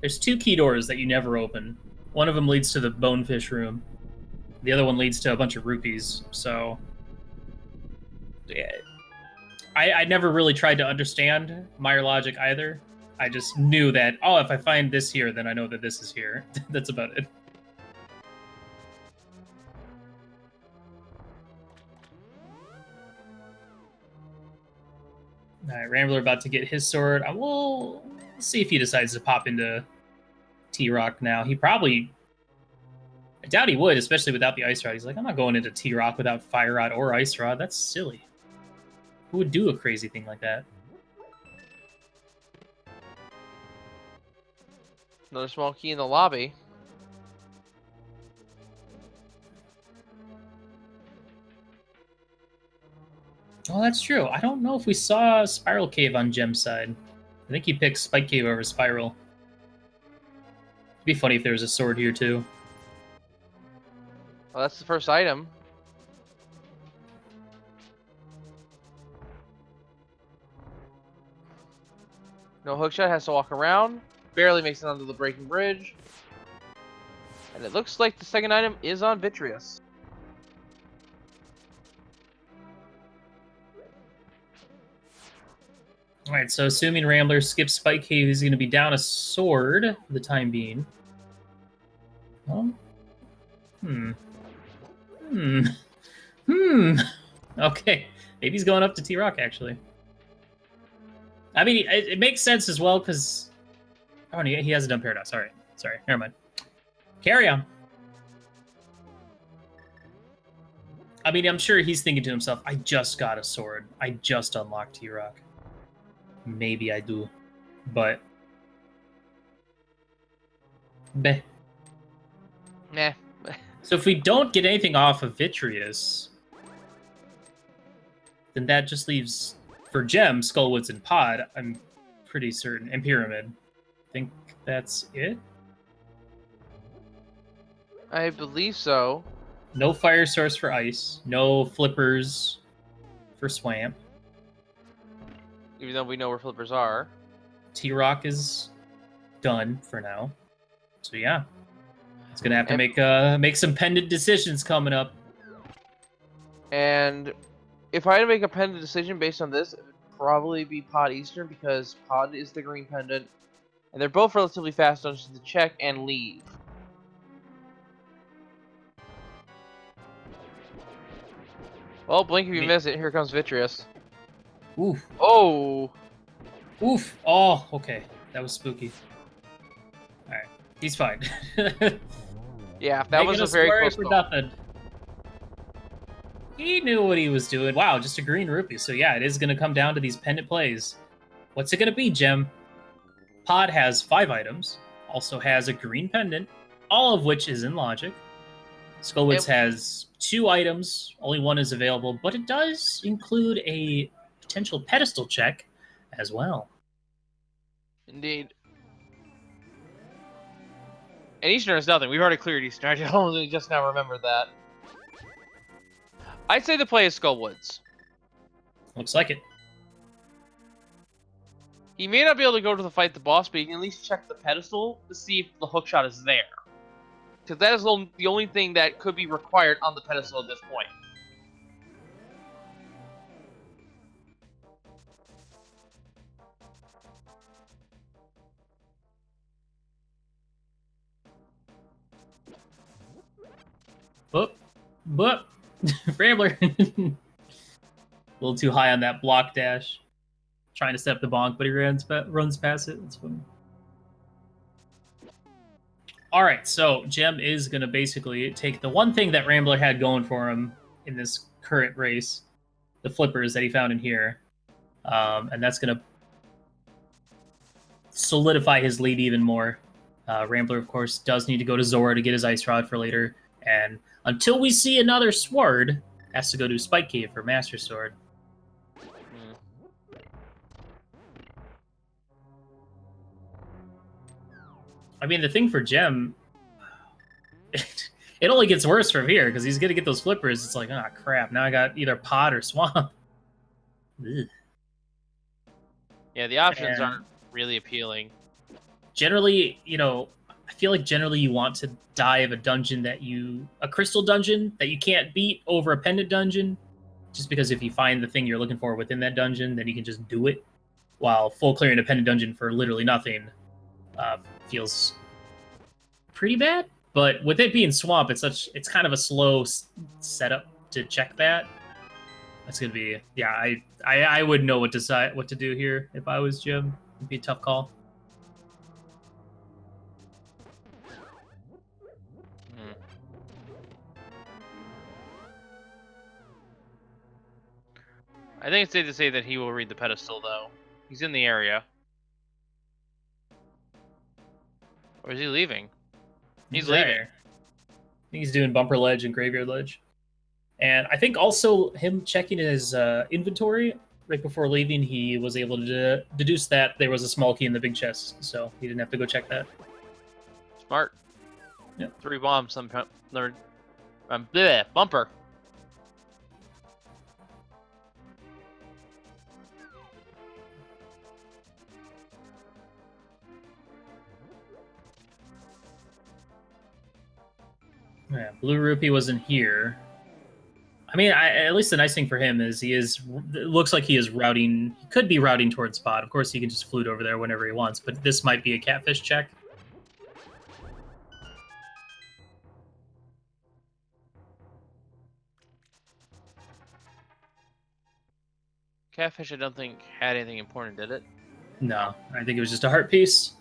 2 key doors that you never open. One of them leads to the Bonefish room. The other one leads to a bunch of rupees. So, yeah, I never really tried to understand Mire logic either. I just knew that, oh, if I find this here, then I know that this is here. That's about it. All right, Rambler about to get his sword. I will see if he decides to pop into T-Rock now. He probably... I doubt he would, especially without the Ice Rod. He's like, I'm not going into T-Rock without Fire Rod or Ice Rod. That's silly. Who would do a crazy thing like that? Another small key in the lobby. Oh, that's true. I don't know if we saw Spiral Cave on Gem's side. I think he picked Spike Cave over Spiral. It'd be funny if there was a sword here, too. Well, that's the first item. No hookshot, has to walk around. Barely makes it onto the breaking bridge. And it looks like the second item is on Vitreous. Alright, so assuming Rambler skips Spike Cave, he's going to be down a sword for the time being. Oh. Okay. Maybe he's going up to T-Rock, actually. I mean, it makes sense as well, because Oh, and he hasn't done Paradox. All right. Sorry. Never mind. Carry on. I mean, I'm sure he's thinking to himself, I just got a sword. I just unlocked T-Rock. Maybe I do. But... Meh. Nah. So if we don't get anything off of Vitreous, then that just leaves, for Gem, Skullwoods, and Pod, I'm pretty certain, and Pyramid. I think that's it? I believe so. No Fire Source for Ice. No Flippers for Swamp. Even though we know where flippers are. T-Rock is done for now. So yeah. It's gonna have to And- make some pendant decisions coming up. And if I had to make a pendant decision based on this, it would probably be Pod Eastern because Pod is the green pendant. And they're both relatively fast dungeons to check and leave. Well, blink if you miss it. Here comes Vitreous. Oof. Oh! Oof. Oh, okay. That was spooky. Alright. He's fine. Yeah, that was a very close for call. nothing. He knew what he was doing. Wow, just a green rupee. So yeah, it is going to come down to these pendant plays. What's it going to be, Gem? Pod has 5 items. Also has a green pendant. All of which is in Logic. Skullwoods has 2 items. Only 1 is available. But it does include a potential pedestal check as well. Indeed. And Eastern is nothing. We've already cleared Eastern. I only just now remembered that. I'd say the play is Skullwoods. Looks like it. He may not be able to go to the fight the boss, but he can at least check the pedestal to see if the hookshot is there. Because that is the only thing that could be required on the pedestal at this point. But Rambler. A little too high on that block dash. Trying to step the bonk, but he runs past it. That's funny. Alright, so Gem is going to basically take the one thing that Rambler had going for him in this current race, the flippers that he found in here, and that's going to solidify his lead even more. Rambler, of course, does need to go to Zora to get his Ice Rod for later, and until we see another sword, has to go to Spike Cave for Master Sword. I mean, the thing for Gem, it only gets worse from here, because he's going to get those flippers. It's like, ah, crap, now I got either Pod or Swamp. Ugh. Yeah, the options aren't really appealing. Generally, you know, I feel like generally you want to dive a crystal dungeon that you can't beat over a pendant dungeon, just because if you find the thing you're looking for within that dungeon, then you can just do it, while full clearing a pendant dungeon for literally nothing feels pretty bad. But with it being Swamp, it's kind of a slow setup to check that. That's gonna be, yeah, I would know what to do here if I was Jim. It'd be a tough call. I think it's safe to say that he will read the pedestal, though. He's in the area. Or is he leaving? He's leaving. There. I think he's doing Bumper Ledge and Graveyard Ledge. And I think also him checking his inventory right before leaving, he was able to deduce that there was a small key in the big chest, so he didn't have to go check that. Smart. Yep. 3 bombs. Bleh, bumper. Yeah, Blue Rupee wasn't here. I mean, at least the nice thing for him is it looks like he is routing. He could be routing towards Spot. Of course, he can just flute over there whenever he wants, but this might be a catfish check. Catfish, I don't think, had anything important, did it? No, I think it was just a heart piece.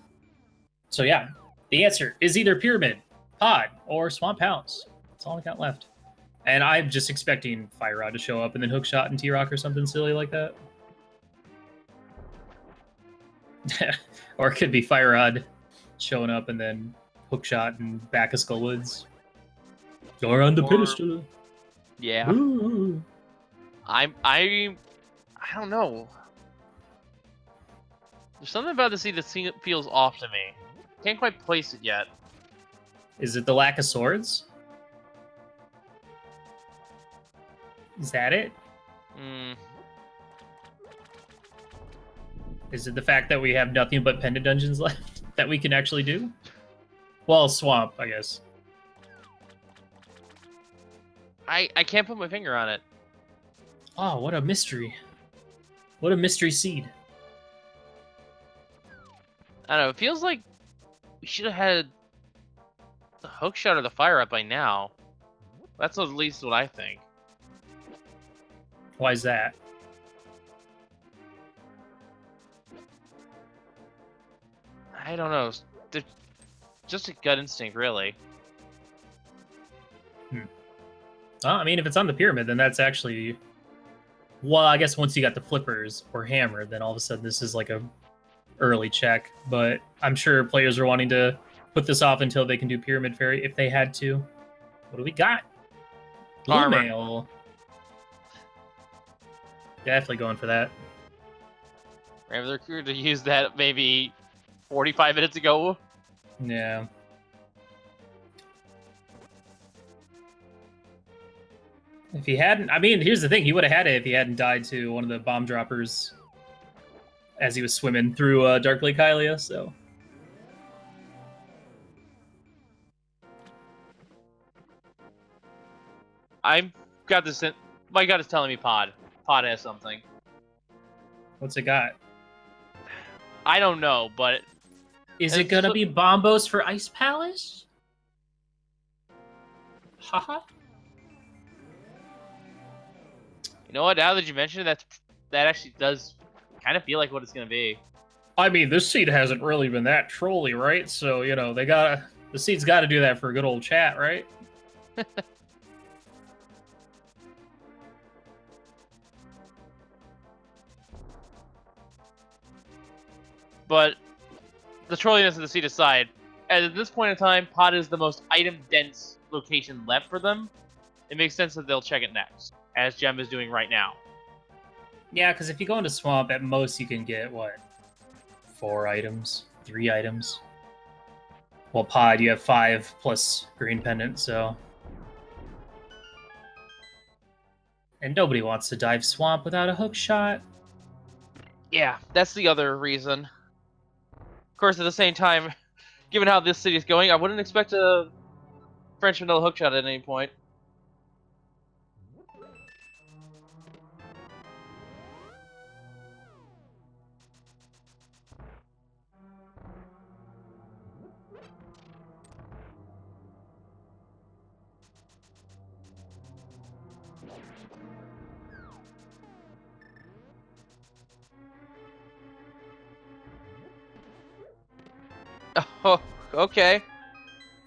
So yeah, the answer is either Pyramid, Pod, or Swamp House. That's all I got left. And I'm just expecting Fire Rod to show up and then Hookshot and T-Rock or something silly like that. Or it could be Fire Rod showing up and then Hookshot and back of Skullwoods. Go around the Or- pedestal. Yeah. Ooh. I don't know. There's something about the scene that feels off to me. Can't quite place it yet. Is it the lack of swords? Is that it? Mm, Is it the fact that we have nothing but pendant dungeons left that we can actually do? Well, swamp, I guess. I can't put my finger on it. Oh, what a mystery. What a mystery seed. I don't know. It feels like we should have had the hookshot or the fire up by now. That's at least what I think. Why is that? I don't know. Just a gut instinct, really. Well, I mean, if it's on the pyramid, then that's actually... Well, I guess once you got the flippers or hammer, then all of a sudden this is like a early check. But I'm sure players are wanting to put this off until they can do Pyramid Fairy if they had to. What do we got? Blue Armor. mail. Definitely going for that. Rambler could have used that maybe 45 minutes ago. Yeah. If he hadn't, I mean, here's the thing: he would have had it if he hadn't died to one of the bomb droppers as he was swimming through Dark Lake Hylia. So, I've got this. My gut is telling me Pod. Pod has something. what's it got? I don't know, but Is it gonna be Bombos for Ice Palace? Haha. you know what? Now that you mention it, that actually does kind of feel like what it's gonna be. I mean, this seed hasn't really been that trolly, right? So, you know, the seed's got to do that for a good old chat, right? But the trolliness of the seed aside, at this point in time, Pod is the most item-dense location left for them. It makes sense that they'll check it next, as Gem is doing right now. Yeah, because if you go into Swamp, at most you can get, what, 4 items? 3 items? Well, Pod, you have 5 plus Green Pendant, so... And nobody wants to dive Swamp without a hook shot. Yeah, that's the other reason. Of course, at the same time, given how this city is going, I wouldn't expect a French vanilla hookshot at any point. Oh, okay.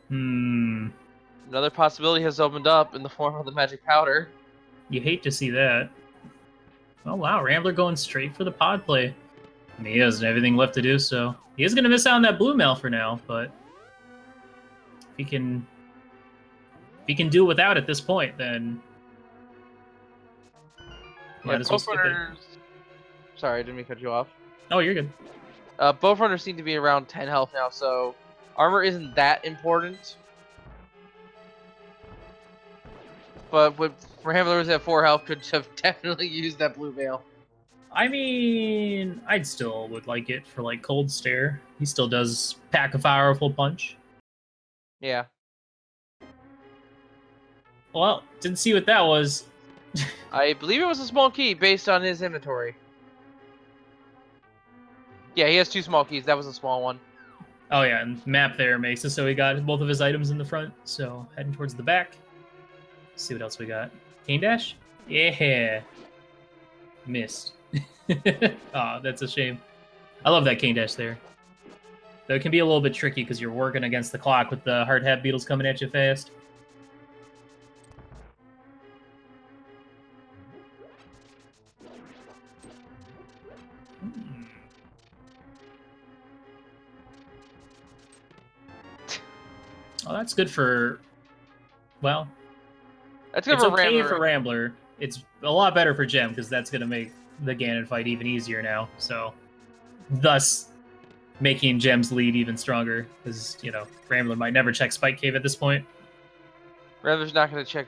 Another possibility has opened up in the form of the magic powder. You hate to see that. Oh wow, Rambler going straight for the pod play. I mean, he has everything left to do, so he is going to miss out on that blue mail for now, but if he can do without at this point, then might as well skip it. Sorry, I didn't mean to cut you off. Oh, you're good. Both runners seem to be around 10 health now, so armor isn't that important. But with Ramblers at 4 health, could have definitely used that blue veil. I mean, I'd still would like it for like Cold Stare. He still does pack a powerful punch. Yeah. Well, didn't see what that was. I believe it was a small key based on his inventory. Yeah, he has 2 small keys. That was a small one. Oh yeah, and map there makes it so he got both of his items in the front. So heading towards the back. Let's see what else we got. Cane Dash? Yeah. Missed. Oh, that's a shame. I love that Cane Dash there. Though it can be a little bit tricky because you're working against the clock with the hard hat beetles coming at you fast. Oh, that's good for... Well, That's good it's for okay Rambler. for Rambler. It's a lot better for Gem, because that's going to make the Ganon fight even easier now. So, thus, making Gem's lead even stronger. Because, you know, Rambler might never check Spike Cave at this point. Rambler's not going to check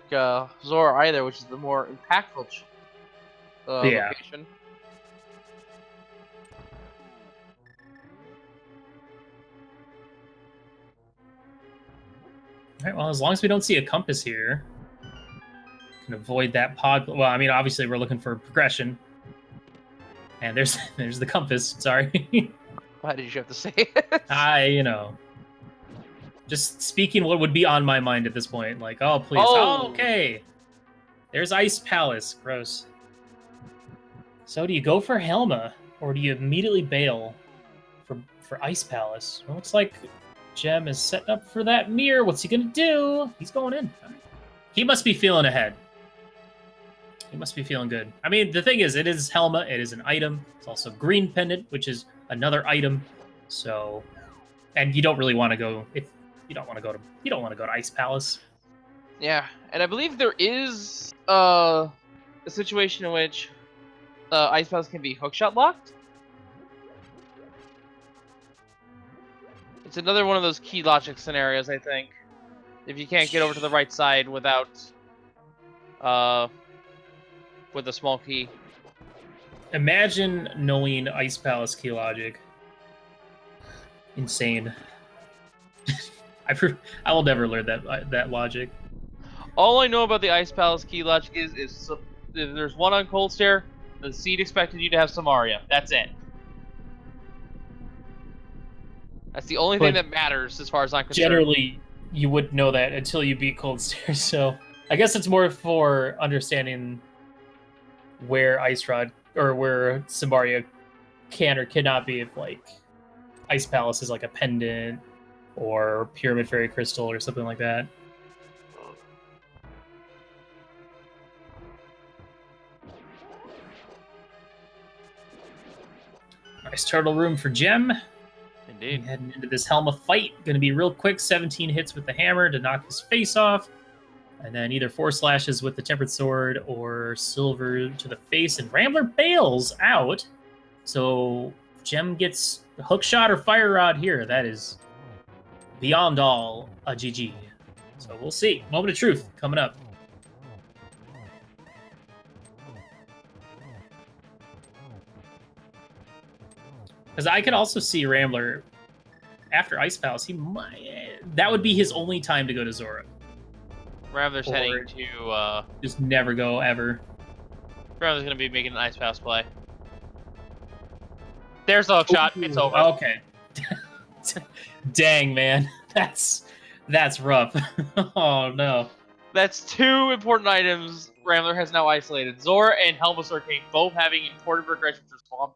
Zora either, which is the more impactful Yeah. location. Alright, well, as long as we don't see a compass here, can avoid that pod. Well, I mean, obviously we're looking for progression. And there's the compass, sorry. Why did you have to say it? You know, just speaking what would be on my mind at this point. Like, oh, please. Oh. Oh, okay. There's Ice Palace. Gross. So do you go for Helma, or do you immediately bail for Ice Palace? Well, looks like Gem is setting up for that mirror. What's he gonna do? He's going in. He must be feeling ahead. He must be feeling good. I mean, the thing is, it is Helma. It is an item. It's also Green Pendant, which is another item. So, and you don't really want to go if you don't want to go to Ice Palace. Yeah, and I believe there is a situation in which Ice Palace can be hookshot locked. It's another one of those key logic scenarios, I think. If you can't get over to the right side without with a small key. Imagine knowing Ice Palace key logic. Insane. I will never learn that logic. All I know about the Ice Palace key logic is if there's one on Cold Stare, the seed expected you to have Samaria. That's it. That's the only thing But that matters as far as I'm concerned. generally, you wouldn't know that until you beat Cold Stare, so I guess it's more for understanding where Ice Rod or where Samaria can or cannot be if, like, Ice Palace is like a pendant or Pyramid Fairy Crystal or something like that. Nice turtle room for Gem. Indeed. Heading into this Helma fight. Going to be real quick. 17 hits with the hammer to knock his face off. And then either 4 slashes with the Tempered Sword or silver to the face. And Rambler bails out. So Gem gets a hook shot or fire rod here. That is beyond all a GG. So we'll see. Moment of truth coming up. Because I could also see Rambler after Ice Palace. That would be his only time to go to Zora. Rambler's Or heading to just never go ever. Rambler's gonna be making an Ice Palace play. There's the hook shot. It's over. Okay. Dang, man. That's rough. Oh no. That's 2 important items Rambler has now isolated. Zora and Helma's Arcane both having important progression for Swamp.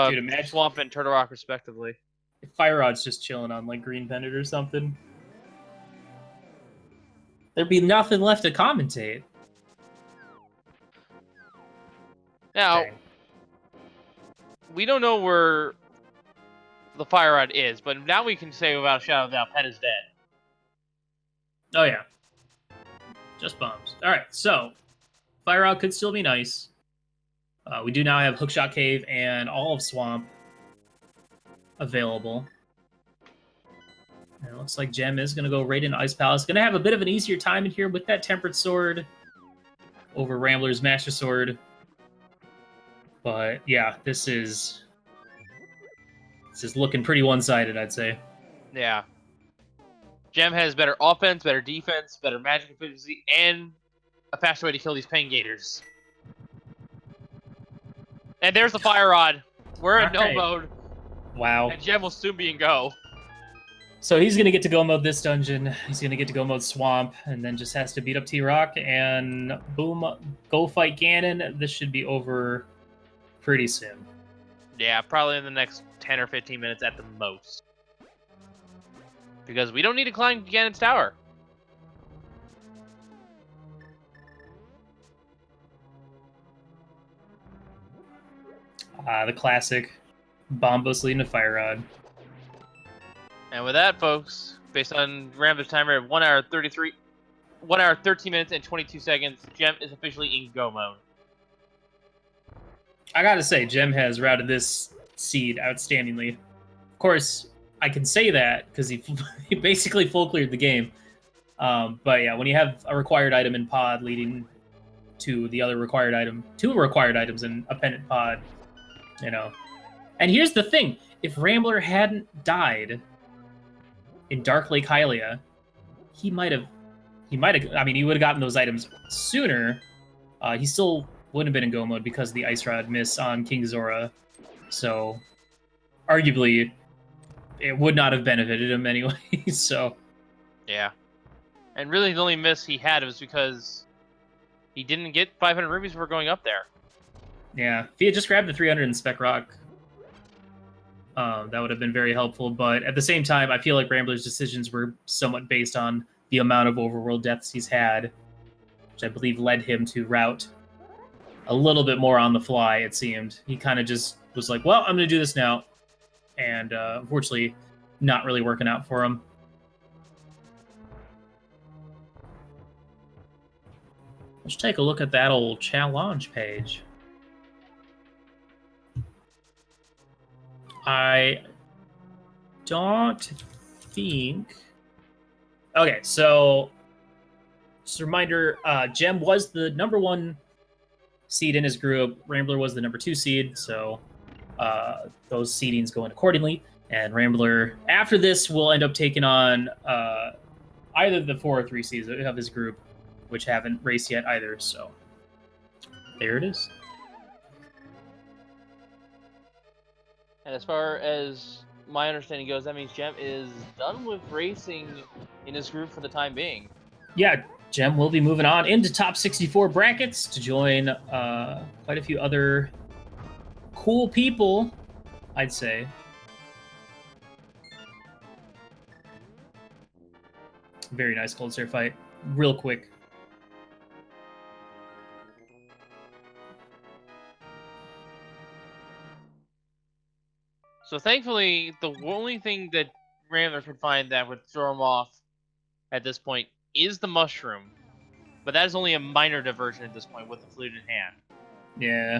Dude, imagine Swamp and Turtle Rock, respectively. if Fire Rod's just chilling on like Green Pendant or something. There'd be nothing left to commentate. Now, Dang. we don't know where the Fire Rod is, but now we can say without a shadow of a doubt, Pet is dead. Oh yeah. Just bombs. Alright, so Fire Rod could still be nice. We do now have Hookshot Cave and all of Swamp available. And it looks like Gem is going to go right into Ice Palace. Going to have a bit of an easier time in here with that Tempered Sword over Rambler's Master Sword. But yeah, this is looking pretty one-sided, I'd say. Yeah. Gem has better offense, better defense, better magic efficiency, and a faster way to kill these Pain Gators. And there's the Fire Rod. We're in Alright. no mode, Wow. and Gem will soon be in go. So he's going to get to go mode this dungeon. He's going to get to go mode Swamp, and then just has to beat up T-Rock, and boom, go fight Ganon. This should be over pretty soon. Yeah, probably in the next 10 or 15 minutes at the most. Because we don't need to climb Ganon's tower. The classic Bombos leading to Fire Rod. And with that, folks, based on Rambler's timer of 1 hour 13 minutes and 22 seconds, Gem is officially in go mode. I gotta say, Gem has routed this seed outstandingly. Of course, I can say that because he basically full cleared the game. But yeah, when you have a required item in pod leading to the other required item, 2 required items in a pennant pod, you know. And here's the thing: if Rambler hadn't died in Dark Lake Hylia, he might have. I mean, he would have gotten those items sooner. He still wouldn't have been in go mode because of the Ice Rod miss on King Zora. So, arguably, it would not have benefited him anyway. So, yeah. And really, the only miss he had was because he didn't get 500 rubies before going up there. yeah, if he had just grabbed the 300 in Spec Rock, that would have been very helpful. But at the same time, I feel like Rambler's decisions were somewhat based on the amount of overworld deaths he's had, which I believe led him to route a little bit more on the fly, it seemed. He kind of just was like, well, I'm going to do this now. And unfortunately, not really working out for him. Let's take a look at that old challenge page. I don't think... Okay, so just a reminder, Gem was the number 1 seed in his group. Rambler was the number 2 seed, so those seedings go in accordingly. And Rambler, after this, will end up taking on either the 4 or 3 seeds of his group, which haven't raced yet either, so there it is. And as far as my understanding goes, that means Gem is done with racing in his group for the time being. Yeah, Gem will be moving on into top 64 brackets to join quite a few other cool people, I'd say. Very nice Cold Stare fight. Real quick. So thankfully, the only thing that Rambler could find that would throw him off at this point is the mushroom. But that is only a minor diversion at this point with the flute in hand. Yeah.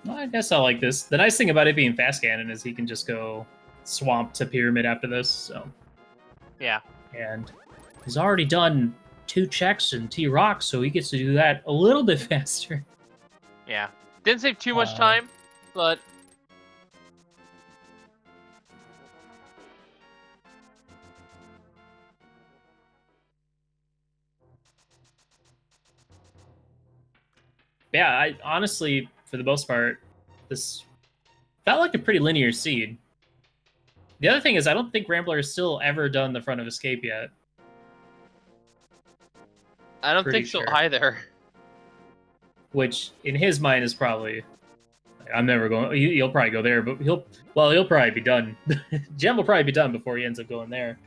Well, I guess I like this. The nice thing about it being fast Ganon is he can just go swamp to pyramid after this, so. Yeah. And he's already done 2 checks and T-Rock, so he gets to do that a little bit faster. Yeah. Didn't save too much time, but... Yeah, I honestly, for the most part, this felt like a pretty linear seed. The other thing is, I don't think Rambler has still ever done the front of Escape yet. I don't Pretty think so sure. either. Which, in his mind, is probably... I'm never going... He'll probably go there, but he'll probably be done. Gem will probably be done before he ends up going there.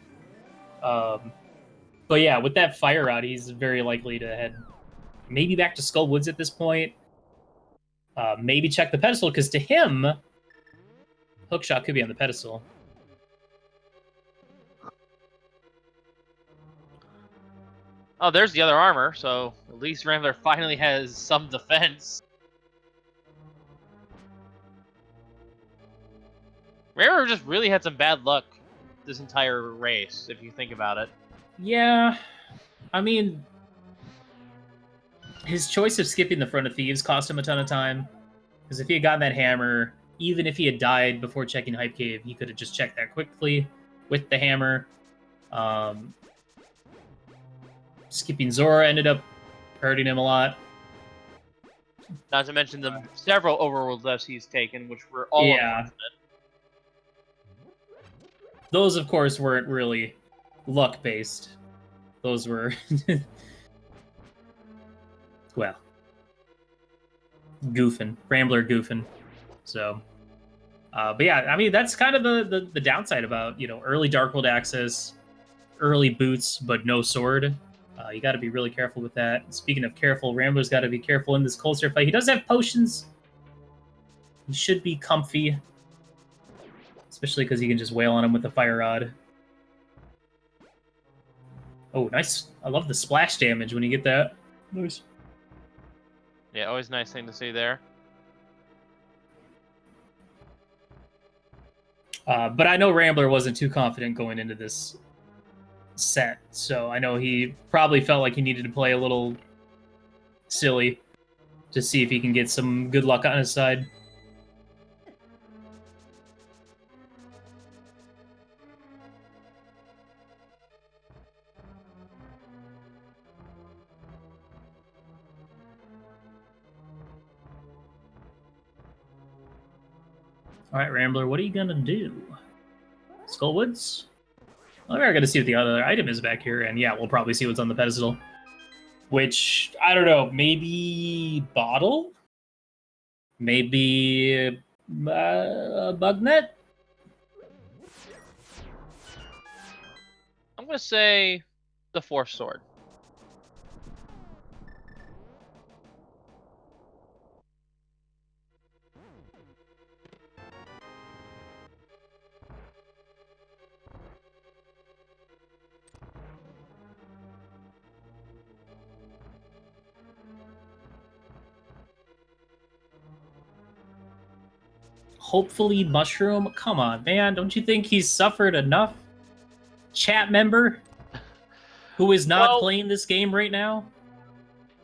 But yeah, with that Fire Rod, he's very likely to head maybe back to Skull Woods at this point. Maybe check the pedestal, because to him, Hookshot could be on the pedestal. Oh, there's the other armor, so at least Rambler finally has some defense. Rambler just really had some bad luck this entire race, if you think about it. Yeah, I mean, his choice of skipping the Front of Thieves cost him a ton of time. Because if he had gotten that hammer, even if he had died before checking Hype Cave, he could have just checked that quickly with the hammer. Skipping Zora ended up hurting him a lot. Not to mention the several overworld lefts he's taken, which were all unfortunate. Those, of course, weren't really luck-based. Those were Well, goofing. Rambler goofing. So, but yeah, I mean, that's kind of the downside about, early Dark World access, early boots, but no sword. You got to be really careful with that. Speaking of careful, Rambler's got to be careful in this Coldstare fight. He does have potions. He should be comfy. Especially because he can just wail on him with the Fire Rod. Oh, nice. I love the splash damage when you get that. Nice. Yeah, always nice thing to see there. But I know Rambler wasn't too confident going into this set, so I know he probably felt like he needed to play a little silly to see if he can get some good luck on his side. All right, Rambler, what are you gonna do? Skullwoods? Well, we're gonna see what the other item is back here, and yeah, we'll probably see what's on the pedestal. Which, I don't know, maybe bottle? Maybe bug net? I'm gonna say the Force Sword. Hopefully Mushroom? Come on, man. Don't you think he's suffered enough? Chat member who is not playing this game right now?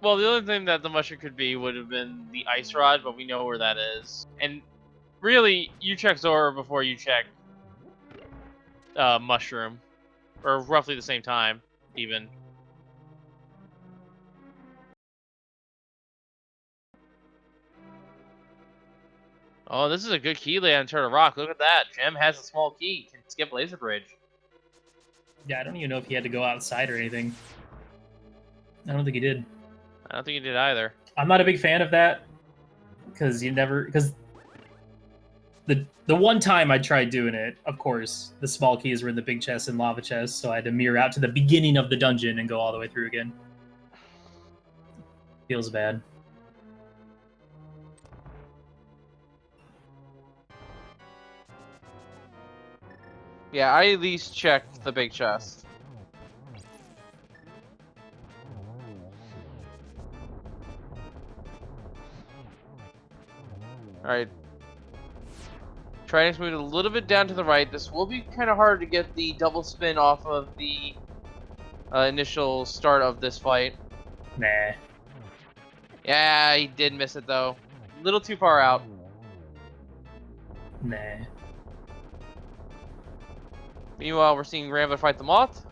Well, the only thing that the mushroom could be would have been the Ice Rod, but we know where that is. And really, you check Zora before you check Mushroom. Or roughly the same time, even. Oh, this is a good key lay on Turtle Rock. Look at that. Gem has a small key. Can skip Laser Bridge. Yeah, I don't even know if he had to go outside or anything. I don't think he did. I don't think he did either. I'm not a big fan of that. Because the one time I tried doing it, of course, the small keys were in the big chest and lava chest, so I had to mirror out to the beginning of the dungeon and go all the way through again. Feels bad. Yeah, I at least checked the big chest. Alright. Trident's moved a little bit down to the right. This will be kind of hard to get the double spin off of the initial start of this fight. Nah. Yeah, he did miss it though. A little too far out. Nah. Meanwhile, we're seeing Rambler fight the Moth.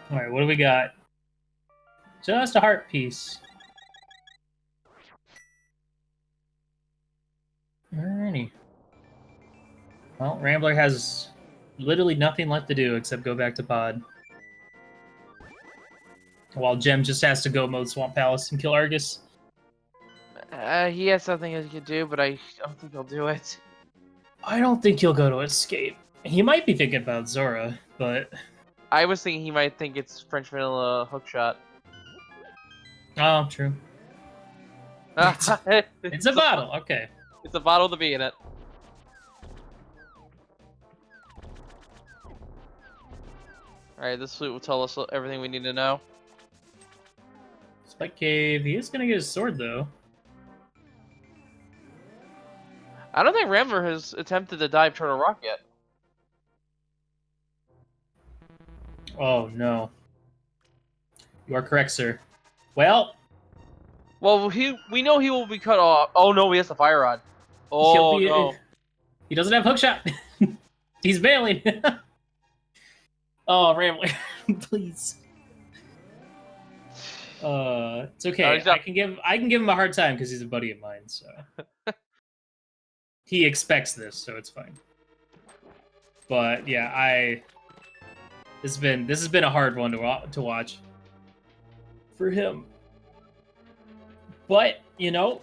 Alright, what do we got? Just a heart piece. Alrighty. Well, Rambler has literally nothing left to do except go back to pod. While Gem just has to go mode Swamp Palace and kill Argus. He has something he could do, but I don't think he'll do it. I don't think he'll go to Escape. He might be thinking about Zora, but... I was thinking he might think it's French Vanilla Hookshot. Oh, true. It's a bottle, okay. It's a bottle to be in it. Alright, this flute will tell us everything we need to know. Spike Cave, he is gonna get his sword, though. I don't think Rambler has attempted to dive Turtle Rock yet. Oh, no. You are correct, sir. Well... Well, we know he will be cut off. Oh, no, he has the Fire Rod. Oh, no. He doesn't have Hookshot. He's bailing. Oh, Rambler, please. It's okay. he's not- I can give him a hard time because he's a buddy of mine. So he expects this, so it's fine. But yeah, this has been a hard one to watch for him. But you know,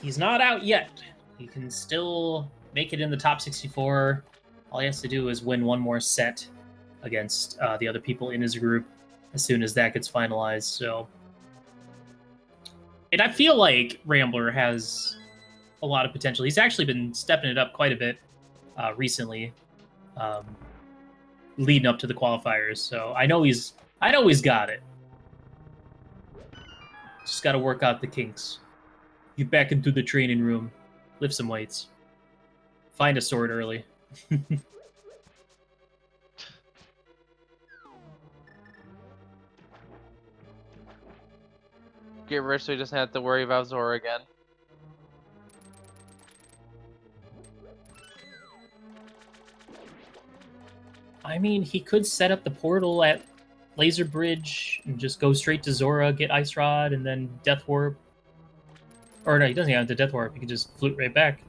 he's not out yet. He can still make it in the top 64. All he has to do is win one more set against the other people in his group as soon as that gets finalized. So, and I feel like Rambler has a lot of potential. He's actually been stepping it up quite a bit recently, leading up to the qualifiers. So I know he's got it. Just got to work out the kinks. Get back into the training room, lift some weights, find a sword early. Get rich so he doesn't have to worry about Zora again. I mean, he could set up the portal at Laser Bridge and just go straight to Zora, get Ice Rod, and then Death Warp. Or no, he doesn't have to Death Warp. He can just flute right back.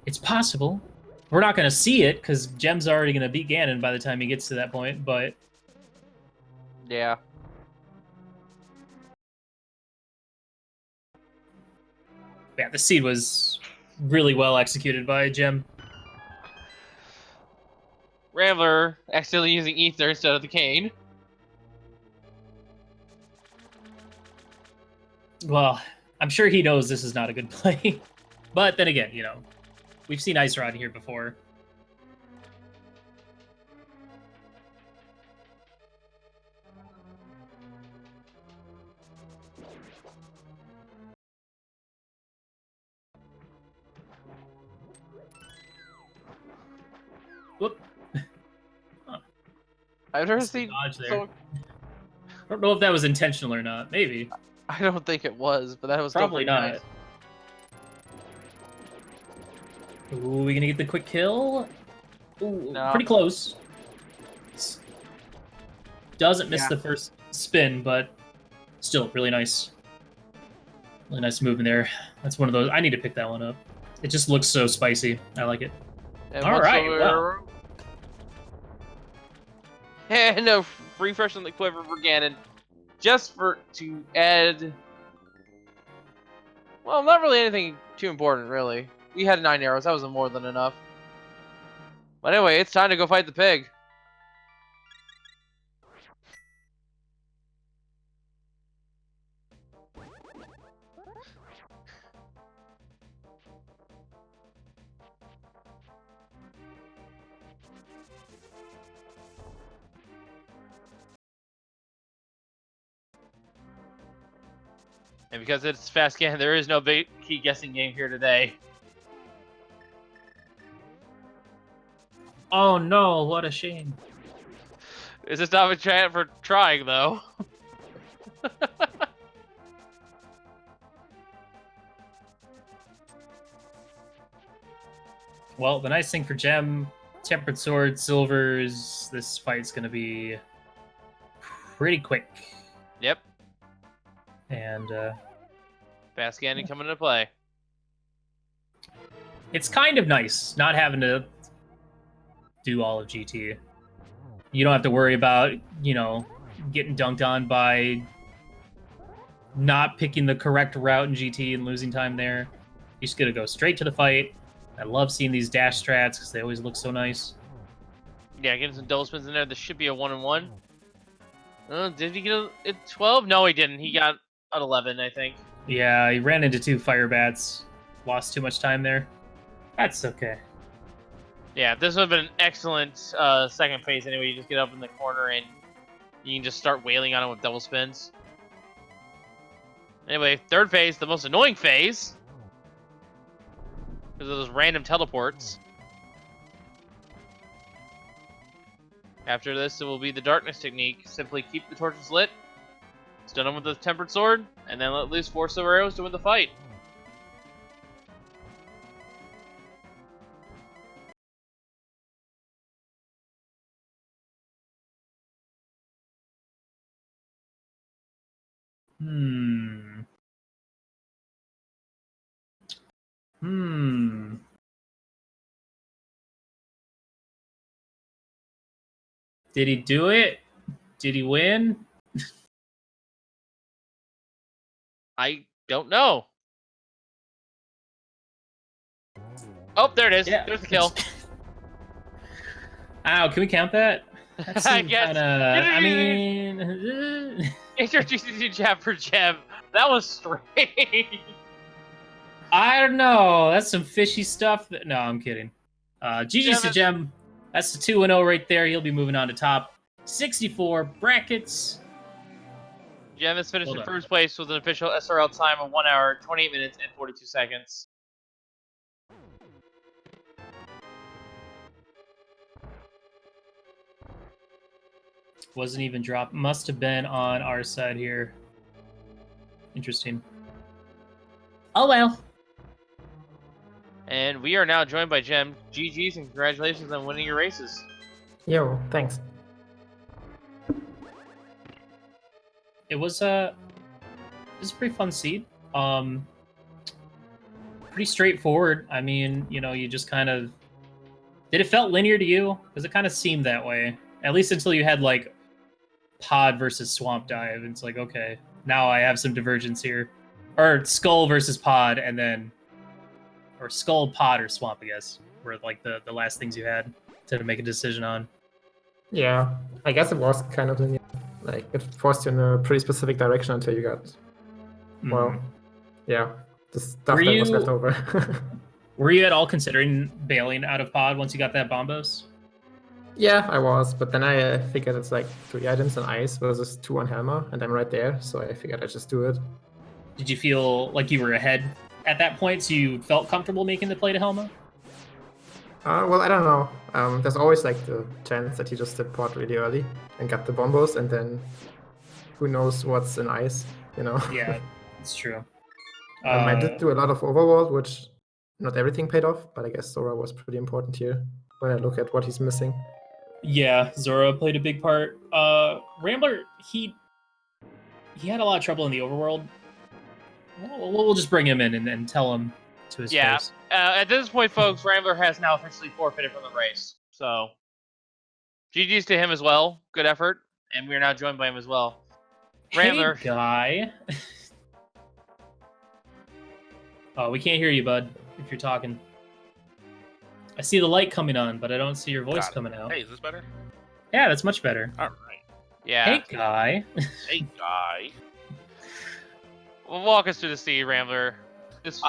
It's possible. We're not going to see it because Gem's already going to beat Ganon by the time he gets to that point, but... Yeah. Yeah, the seed was really well executed by Gem. Rambler accidentally using Ether instead of the cane. Well, I'm sure he knows this is not a good play. But then again, you know, we've seen Ice Rod here before. Whoop. Huh. I've never Missed the seen dodge there. so. I don't know if that was intentional or not. Maybe. I don't think it was, but that was still Probably pretty not. nice. Ooh, we gonna get the quick kill? Ooh, No. pretty close. Doesn't miss Yeah. the first spin, but still really nice. Really nice movement there. That's one of those. I need to pick that one up. It just looks so spicy. I like it. And All once right, we're- well. And no refresh on the quiver for Ganon, just to add. Well, not really anything too important, really. We had 9 arrows. That was more than enough. But anyway, it's time to go fight the pig. And because it's fast Ganon, there is no key guessing game here today. Oh no, what a shame. Is this not a chat for trying, though? Well, the nice thing for Gem, Tempered Sword, Silvers, this fight's gonna be pretty quick. Yep. And Fast Ganon coming into play. it's kind of nice not having to do all of GT. You don't have to worry about, you know, getting dunked on by not picking the correct route in GT and losing time there. You're just gonna go straight to the fight. I love seeing these dash strats because they always look so nice. Yeah, getting some double spins in there. This should be a 1-1. Did he get a 12? No, he didn't. He got an 11, I think. Yeah, he ran into 2 fire bats. Lost too much time there. That's okay. Yeah, this would have been an excellent second phase anyway. You just get up in the corner and you can just start wailing on him with double spins. Anyway, third phase, the most annoying phase. Because of those random teleports. After this, it will be the darkness technique. Simply keep the torches lit, stun them with the tempered sword, and then let loose 4 silver arrows to win the fight. Hmm. Did he do it? Did he win? I don't know. Oh, there it is. Yeah. There's the kill. Ow, can we count that? That I seemed guess. kinda... I mean... Introducing jab for jab. That was strange. I don't know. That's some fishy stuff. No, I'm kidding. GG's to Gem- Gem. That's the 2-0 right there. He'll be moving on to top 64 brackets. Gem has finished Hold in on. first place with an official SRL time of 1 hour, 28 minutes, and 42 seconds. Wasn't even dropped. Must have been on our side here. Interesting. Oh well. And we are now joined by Gem. GG's and congratulations on winning your races. Yo, thanks. It was a pretty fun seed. Pretty straightforward. I mean, you know, you just kind of did it felt linear to you? Because it kind of seemed that way. At least until you had like pod versus swamp dive. It's like, okay, now I have some divergence here. Or skull versus pod, and then or skull, pod, or swamp, I guess, were like the last things you had to make a decision on. Yeah, I guess it was kind of linear. Like, it forced you in a pretty specific direction until you got, well, yeah, the stuff Were that was you- left over. Were you at all considering bailing out of pod once you got that bombos? Yeah, I was, but then I figured it's like 3 items on ice versus 2 on Helmer, and I'm right there, so I figured I'd just do it. Did you feel like you were ahead at that point, so you felt comfortable making the play to Helma? Well, I don't know. There's always like the chance that he just did pot really early and got the bombos, and then who knows what's in ice, you know? Yeah, it's true. I did do a lot of overworld, which not everything paid off, but I guess Zora was pretty important here when I look at what he's missing. Yeah, Zora played a big part. Rambler, he had a lot of trouble in the overworld. We'll just bring him in and tell him to his Yeah. face. At this point, folks, Rambler has now officially forfeited from the race. So, GG's to him as well. Good effort. And we are now joined by him as well. Rambler. Hey, guy. Oh, we can't hear you, bud, if you're talking. I see the light coming on, but I don't see your voice Got it. coming out. Hey, is this better? Yeah, that's much better. All right. Yeah. Hey, guy. Hey, guy. Well, walk us through the sea, Rambler. This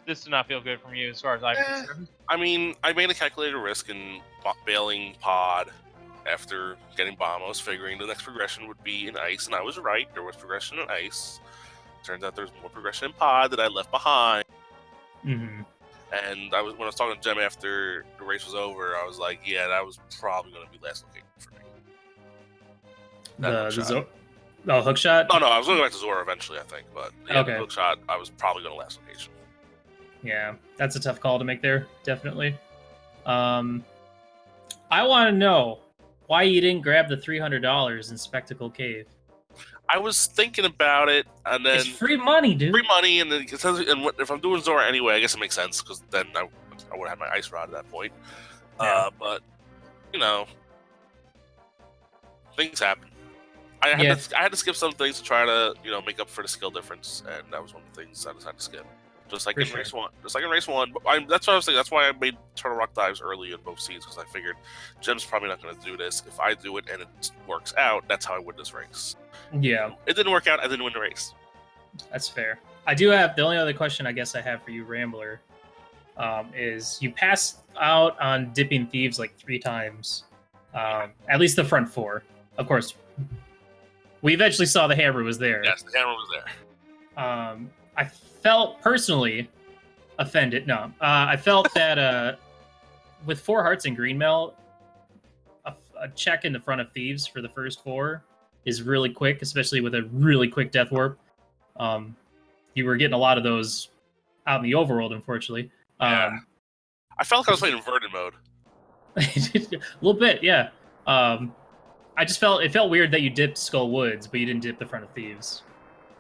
did not feel good from you as far as I'm concerned. I mean, I made a calculated risk in bailing pod after getting bombos, figuring the next progression would be in ice, and I was right. There was progression in ice. Turns out there's more progression in pod that I left behind. Mm-hmm. And when I was talking to Gem after the race was over, I was like, yeah, that was probably going to be last location for me. That hook shot. Hook shot? Oh, no, I was going to go back to Zora eventually, I think. But yeah, Okay. the hook shot, I was probably going to last location. Yeah, that's a tough call to make there, definitely. I want to know why you didn't grab the $300 in Spectacle Cave. I was thinking about it, and then It's free money, dude. free money, and then if I'm doing Zora anyway, I guess it makes sense because then I would have my ice rod at that point. Yeah. But you know, things happen. I had to skip some things to try to make up for the skill difference, and that was one of the things I decided to skip. Just like For in sure. race one. Just like in race one. That's what I was saying. That's why I made Turtle Rock dives early in both seeds, because I figured Gem's probably not going to do this. If I do it and it works out, that's how I win this race. Yeah, It didn't work out. I didn't win the race. that's fair. I do have the only other question I guess I have for you, Rambler, is you passed out on Dipping Thieves like 3 times, at least the front 4. Of course, we eventually saw the hammer was there. Yes, the camera was there. I felt personally offended. No, I felt that with 4 hearts in Greenmelt, a check in the front of Thieves for the first 4 is really quick, especially with a really quick Death Warp. You were getting a lot of those out in the overworld, unfortunately. Yeah. I felt like I was playing inverted mode. A little bit, yeah. I just felt it felt weird that you dipped Skull Woods, but you didn't dip the Front of Thieves.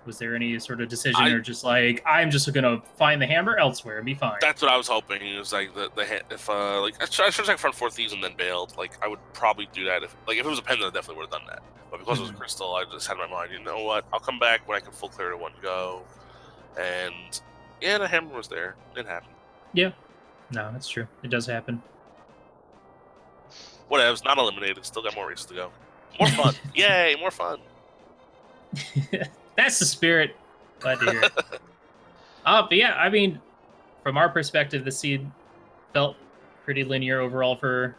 Was there any sort of decision, or just like I'm just gonna find the hammer elsewhere and be fine? That's what I was hoping. It was like if like I should have checked Front 4 Thieves and then bailed. Like I would probably do that if it was a pendant, I definitely would have done that. But because it was crystal, I just had in my mind, you know what? I'll come back when I can full clear it in one go. And yeah, the hammer was there. It happened. Yeah. No, that's true. It does happen. Whatever. It's not eliminated. Still got more races to go. More fun. Yay! More fun. That's the spirit. Glad to hear it. But yeah, I mean, from our perspective, the seed felt pretty linear overall for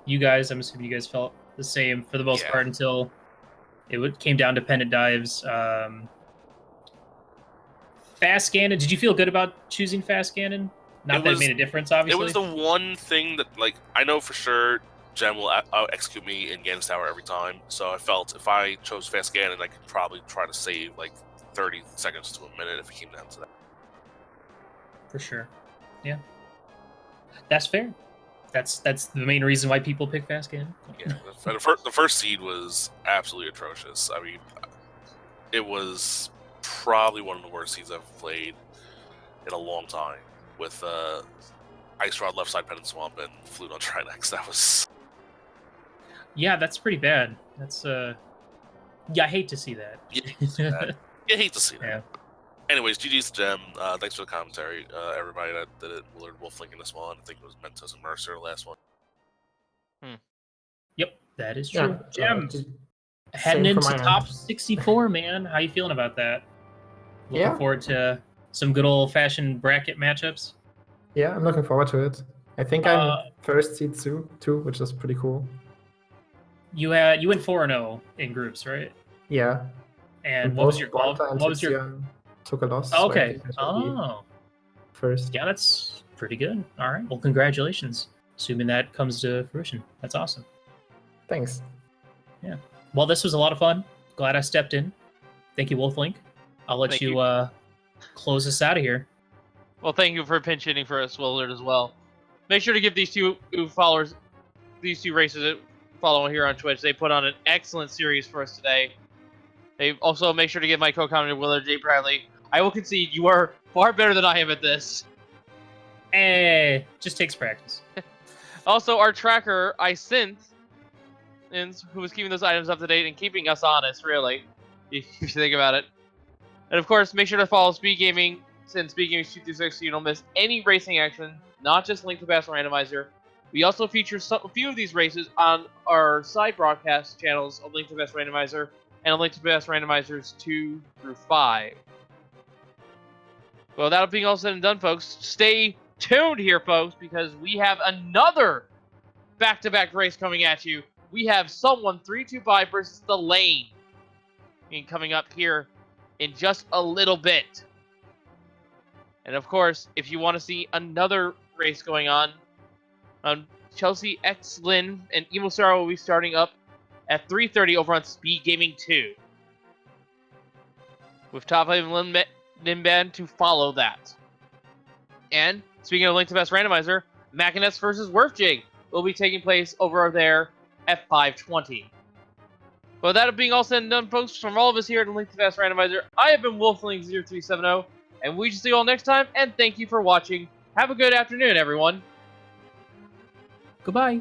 you guys. I'm assuming you guys felt the same for the most part until came down to pendant dives. Fast Ganon. Did you feel good about choosing Fast Ganon? Not that it made a difference, obviously. It was the one thing that, like, I know for sure Gem will execute me in Ganon's Tower every time. So I felt if I chose Fast Ganon, I could probably try to save like 30 seconds to a minute if it came down to that. For sure. Yeah. That's fair. That's the main reason why people pick Fast Ganon. Yeah. The first seed was absolutely atrocious. I mean, it was probably one of the worst seeds I've played in a long time. With Ice Rod left side Pendant Swamp and Flute on Trinex. That was... Yeah, that's pretty bad. That's yeah, I hate to see that. You hate to see that. You hate to see that. Yeah. Anyways, GG's Gem. Thanks for the commentary, everybody that did it. Willard Wolf linking this one. I think it was Mentos and Mercer, the last one. Yep, that is true. Yeah, Gem, heading same into for my top end. 64, man. How you feeling about that? Looking Yeah. forward to some good old-fashioned bracket matchups. Yeah, I'm looking forward to it. I think I'm first seed too, which is pretty cool. You went 4-0 in groups, right? Yeah. And what was your Bonta and what was your Tizian took a loss. Oh, so I okay? think I should be Oh, first. yeah, that's pretty good. All right, well, congratulations. Assuming that comes to fruition, that's awesome. Thanks. Yeah. Well, this was a lot of fun. Glad I stepped in. Thank you, Wolflink. I'll let Thank you close us out of here. Well, thank you for pinch hitting for us, Willard, as well. Make sure to give these two followers, these two races that follow here on Twitch. They put on an excellent series for us today. They also make sure to give my co-commentator Willard J. Bradley. I will concede you are far better than I am at this. Just takes practice. Also, our tracker, iSynth, who was keeping those items up to date and keeping us honest, really, if you think about it. And of course, make sure to follow Speed Gaming, since Speed Gaming 226 so you don't miss any racing action, not just Link to Pass Randomizer. We also feature a few of these races on our side broadcast channels of Link to Pass Randomizer and Link to Pass Randomizers 2 through 5. Well, that being all said and done, folks, stay tuned here, folks, because we have another back-to-back race coming at you. We have Someone 325 versus The Lane coming up here in just a little bit. And of course, if you want to see another race going on, Chelsea X Lynn and Emo Star will be starting up at 3:30 over on Speed Gaming 2. With Top 5 and Limban to follow that. And speaking of Link to Best Randomizer, Machinets versus Werfjig will be taking place over there at 5:20. Well, that being all said and done, folks, from all of us here at Link to Best Randomizer, I have been Wolfling0370, and we shall see you all next time, and thank you for watching. Have a good afternoon, everyone. Goodbye.